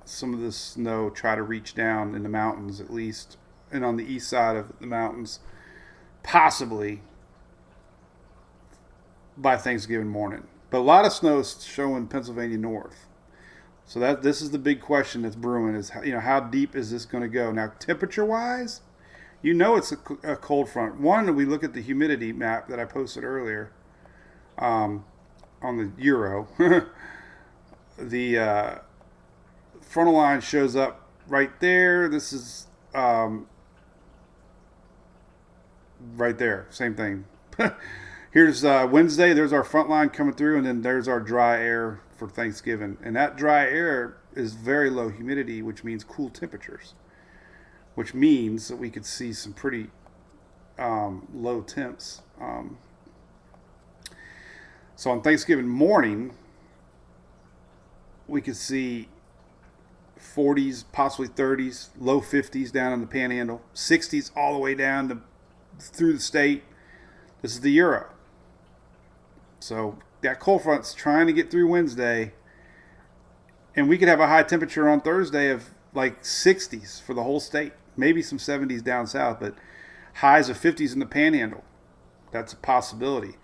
some of the snow try to reach down in the mountains, at least, and on the east side of the mountains, possibly by Thanksgiving morning. But a lot of snow is showing Pennsylvania north. So this is the big question that's brewing is, how deep is this going to go? Now, temperature-wise, it's a cold front. One, we look at the humidity map that I posted earlier on the Euro. The frontal line shows up right there. This is right there. Same thing. Here's Wednesday. There's our front line coming through, and then there's our dry air for Thanksgiving. And that dry air is very low humidity, which means cool temperatures, which means that we could see some pretty low temps. So on Thanksgiving morning, we could see 40s, possibly 30s, low 50s down in the Panhandle, 60s all the way down to through the state. This is the Euro. So that cold front's trying to get through Wednesday, and we could have a high temperature on Thursday of like 60s for the whole state, maybe some 70s down south, but highs of 50s in the Panhandle. That's a possibility.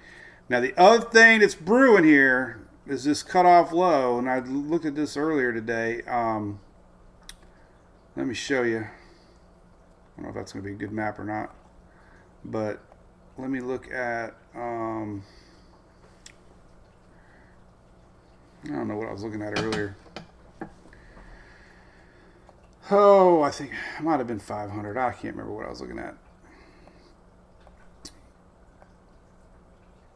Now, the other thing that's brewing here is this cutoff low, and I looked at this earlier today. Let me show you. I don't know if that's going to be a good map or not, but let me look at, I don't know what I was looking at earlier. Oh, I think it might have been 500. I can't remember what I was looking at.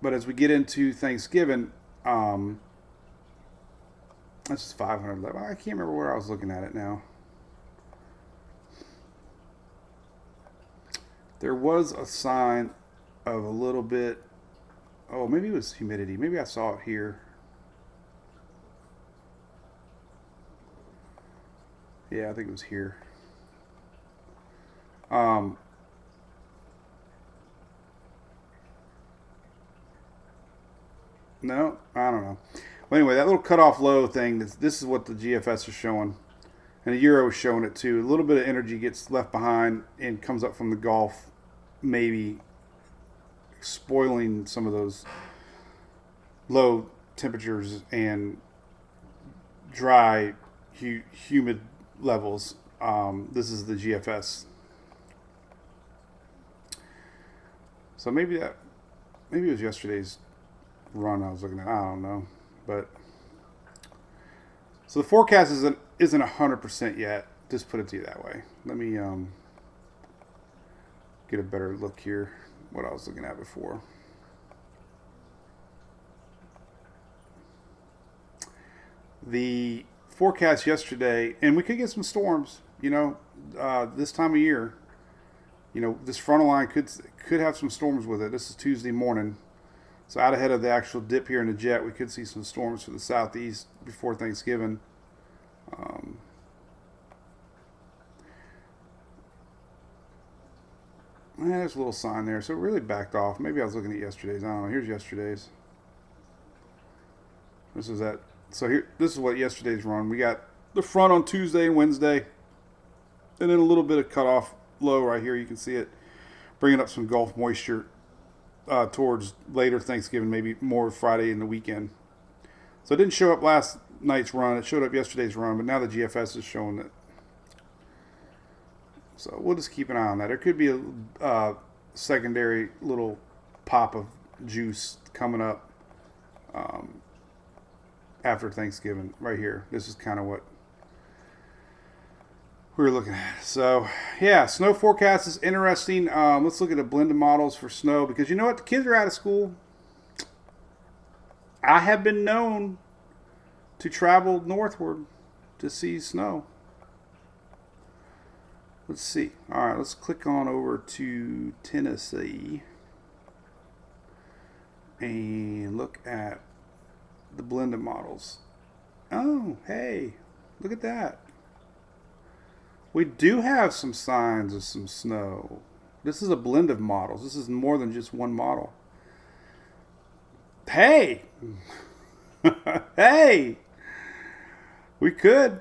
But as we get into Thanksgiving, that's just 500 level. I can't remember where I was looking at it now. There was a sign of a little bit. Oh, maybe it was humidity. Maybe I saw it here. Yeah, I think it was here. No, I don't know. Well, anyway, that little cutoff low thing, this is what the GFS is showing. And the Euro is showing it too. A little bit of energy gets left behind and comes up from the Gulf, maybe spoiling some of those low temperatures and dry, humid levels. This is the GFS. So maybe it was yesterday's run I was looking at. I don't know, but so the forecast isn't 100% yet. Just put it to you that way. Let me get a better look here. What I was looking at before. The forecast yesterday, and we could get some storms. This time of year. This frontal line could have some storms with it. This is Tuesday morning. So out ahead of the actual dip here in the jet, we could see some storms to the southeast before Thanksgiving. There's a little sign there. So it really backed off. Maybe I was looking at yesterday's. I don't know. Here's yesterday's. This is that. So here, this is what yesterday's run. We got the front on Tuesday and Wednesday. And then a little bit of cutoff low right here. You can see it bringing up some Gulf moisture towards later Thanksgiving, maybe more Friday in the weekend. So it didn't show up last night's run. It showed up yesterday's run, but now the GFS is showing it. So we'll just keep an eye on that. There could be a secondary little pop of juice coming up after Thanksgiving right here. This is kind of what we were looking at. So yeah, snow forecast is interesting. Let's look at the blended models for snow, because you know what? The kids are out of school. I have been known to travel northward to see snow. Let's see. All right, let's click on over to Tennessee and look at the blended models. Oh, hey, look at that. We do have some signs of some snow. This is a blend of models. This is more than just one model. Hey! Hey! We could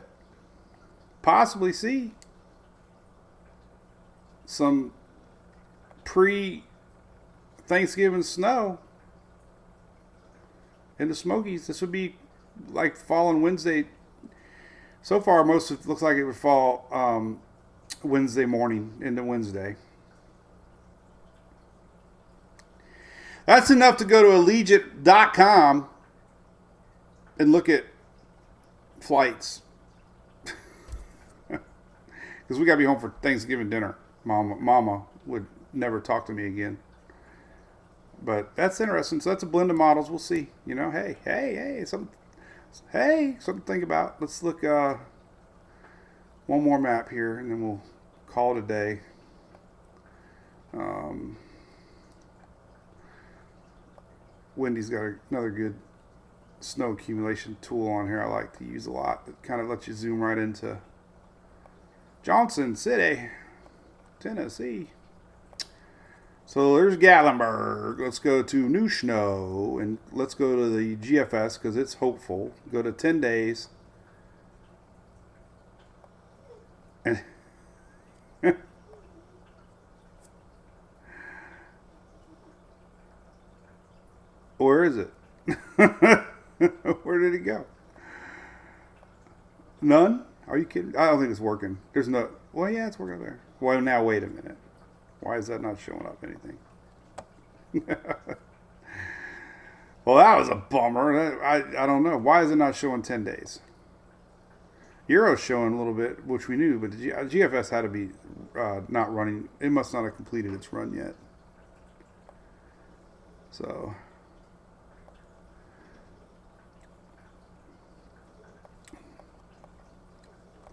possibly see some pre-Thanksgiving snow in the Smokies. This would be like fall on Wednesday. So far, most of it looks like it would fall Wednesday morning into Wednesday. That's enough to go to Allegiant.com and look at flights. Because we got to be home for Thanksgiving dinner. Mama would never talk to me again. But that's interesting. So that's a blend of models. We'll see. You know, hey, something to think about. Let's look one more map here, and then we'll call it a day. Wendy's got another good snow accumulation tool on here I like to use a lot. It kind of lets you zoom right into Johnson City, Tennessee. So there's Gatlinburg. Let's go to New Snow, and let's go to the GFS because it's hopeful. Go to 10 days. And where is it? Where did it go? None? Are you kidding? I don't think it's working. There's no... Well, yeah, it's working there. Well, now, wait a minute. Why is that not showing up anything? Well, that was a bummer. I don't know. Why is it not showing 10 days? Euro's showing a little bit, which we knew, but the GFS had to be not running. It must not have completed its run yet. So...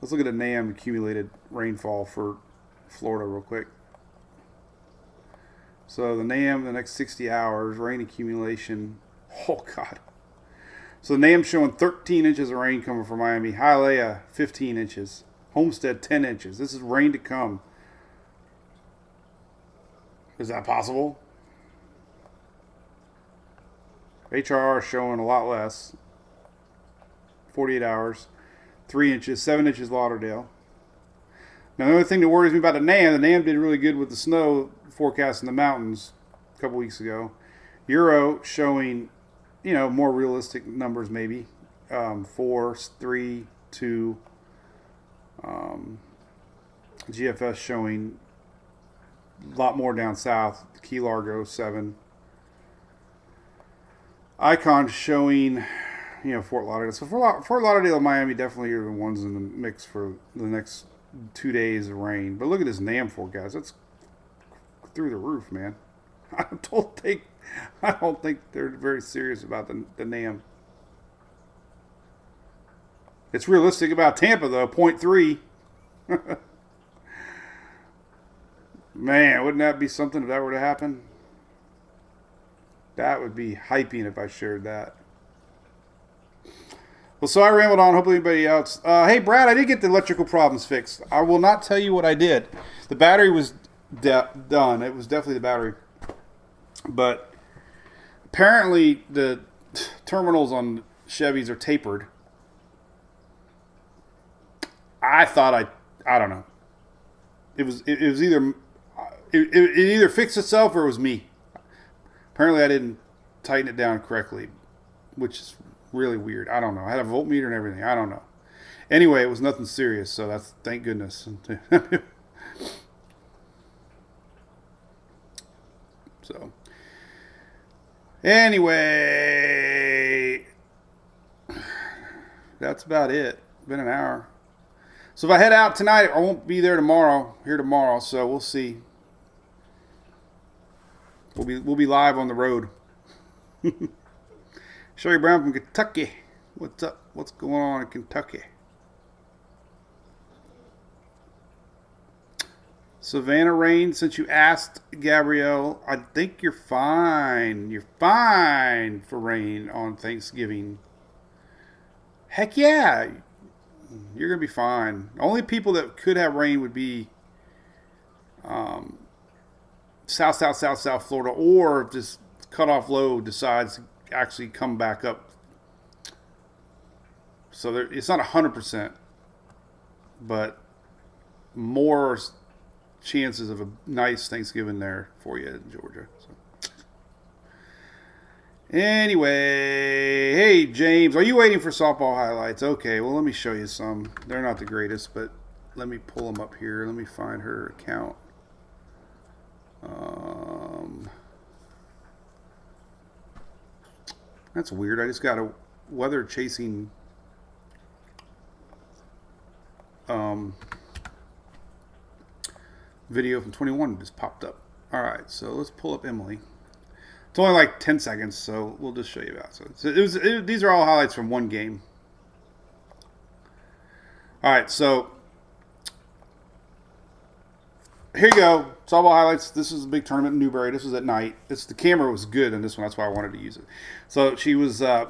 let's look at the NAM accumulated rainfall for Florida real quick. So the NAM, the next 60 hours, rain accumulation. Oh, God. So the NAM showing 13 inches of rain coming from Miami. Hialeah, 15 inches. Homestead, 10 inches. This is rain to come. Is that possible? HRR showing a lot less. 48 hours. 3 inches, 7 inches Lauderdale. Now, the only thing that worries me about the NAM did really good with the snow forecast in the mountains a couple weeks ago. Euro showing, more realistic numbers maybe. 4, 3, 2. GFS showing a lot more down south. Key Largo, 7. Icon showing... Fort Lauderdale. So Fort Lauderdale and Miami definitely are the ones in the mix for the next 2 days of rain. But look at this NAM forecast. That's through the roof, man. I don't think they're very serious about the NAM. It's realistic about Tampa, though. 0.3. Man, wouldn't that be something if that were to happen? That would be hyping if I shared that. Well, so I rambled on. Hopefully anybody else. Hey, Brad, I did get the electrical problems fixed. I will not tell you what I did. The battery was done. It was definitely the battery. But apparently the terminals on Chevys are tapered. I thought I don't know. It was either it either fixed itself or it was me. Apparently I didn't tighten it down correctly, which is really weird. I don't know. I had a voltmeter and everything. I don't know. Anyway, it was nothing serious, so that's thank goodness. So, anyway, that's about it. Been an hour. So if I head out tonight, I won't be there tomorrow. So we'll see. We'll be live on the road. Sherry Brown from Kentucky. What's up? What's going on in Kentucky? Savannah rain, since you asked, Gabrielle, I think you're fine. You're fine for rain on Thanksgiving. Heck yeah. You're going to be fine. Only people that could have rain would be south Florida, or if this cutoff low decides to actually come back up. So it's not 100%, but more chances of a nice Thanksgiving there for you in Georgia. So. Anyway, hey, James, are you waiting for softball highlights? Okay, well, let me show you some. They're not the greatest, but let me pull them up here. Let me find her account. That's weird. I just got a weather chasing video from 21 just popped up. All right, so let's pull up Emily. It's only like 10 seconds, so we'll just show you that. So these are all highlights from one game. All right, so here you go. Softball highlights. This is a big tournament in Newberry. This was at night. The camera was good in this one. That's why I wanted to use it. So she was, I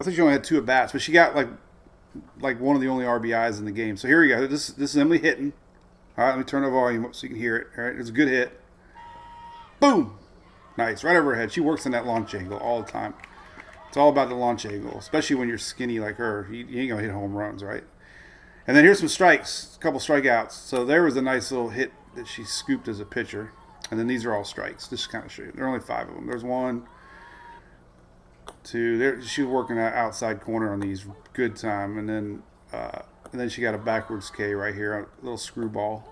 think she only had 2 at bats, but she got like one of the only RBIs in the game. So here we go. This is Emily hitting. All right, let me turn the volume up so you can hear it. All right, it's a good hit. Boom. Nice, right over her head. She works in that launch angle all the time. It's all about the launch angle, especially when you're skinny like her. You ain't going to hit home runs, right? And then here's some strikes, a couple strikeouts. So there was a nice little hit that she scooped as a pitcher. And then these are all strikes. Just to kind of show you. There are only 5 of them. There's 1, 2. There, she was working that outside corner on these. Good time. And then she got a backwards K right here, a little screwball.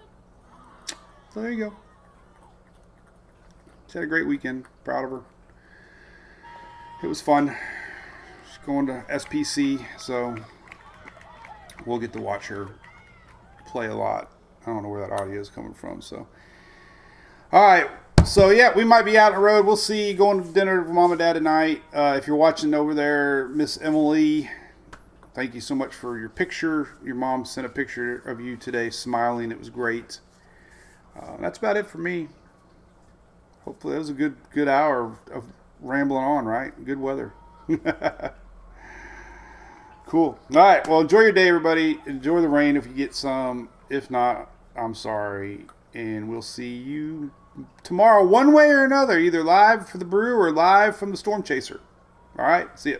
So there you go. She had a great weekend. Proud of her. It was fun. She's going to SPC, so we'll get to watch her play a lot. I don't know where that audio is coming from. So, all right. So, yeah, we might be out on the road. We'll see. Going to dinner with Mom and Dad tonight. If you're watching over there, Miss Emily, thank you so much for your picture. Your mom sent a picture of you today smiling. It was great. That's about it for me. Hopefully, it was a good hour of rambling on, right? Good weather. Cool. All right. Well, enjoy your day, everybody. Enjoy the rain if you get some. If not, I'm sorry. And we'll see you tomorrow, one way or another, either live for the Brew or live from the Storm Chaser. All right. See ya.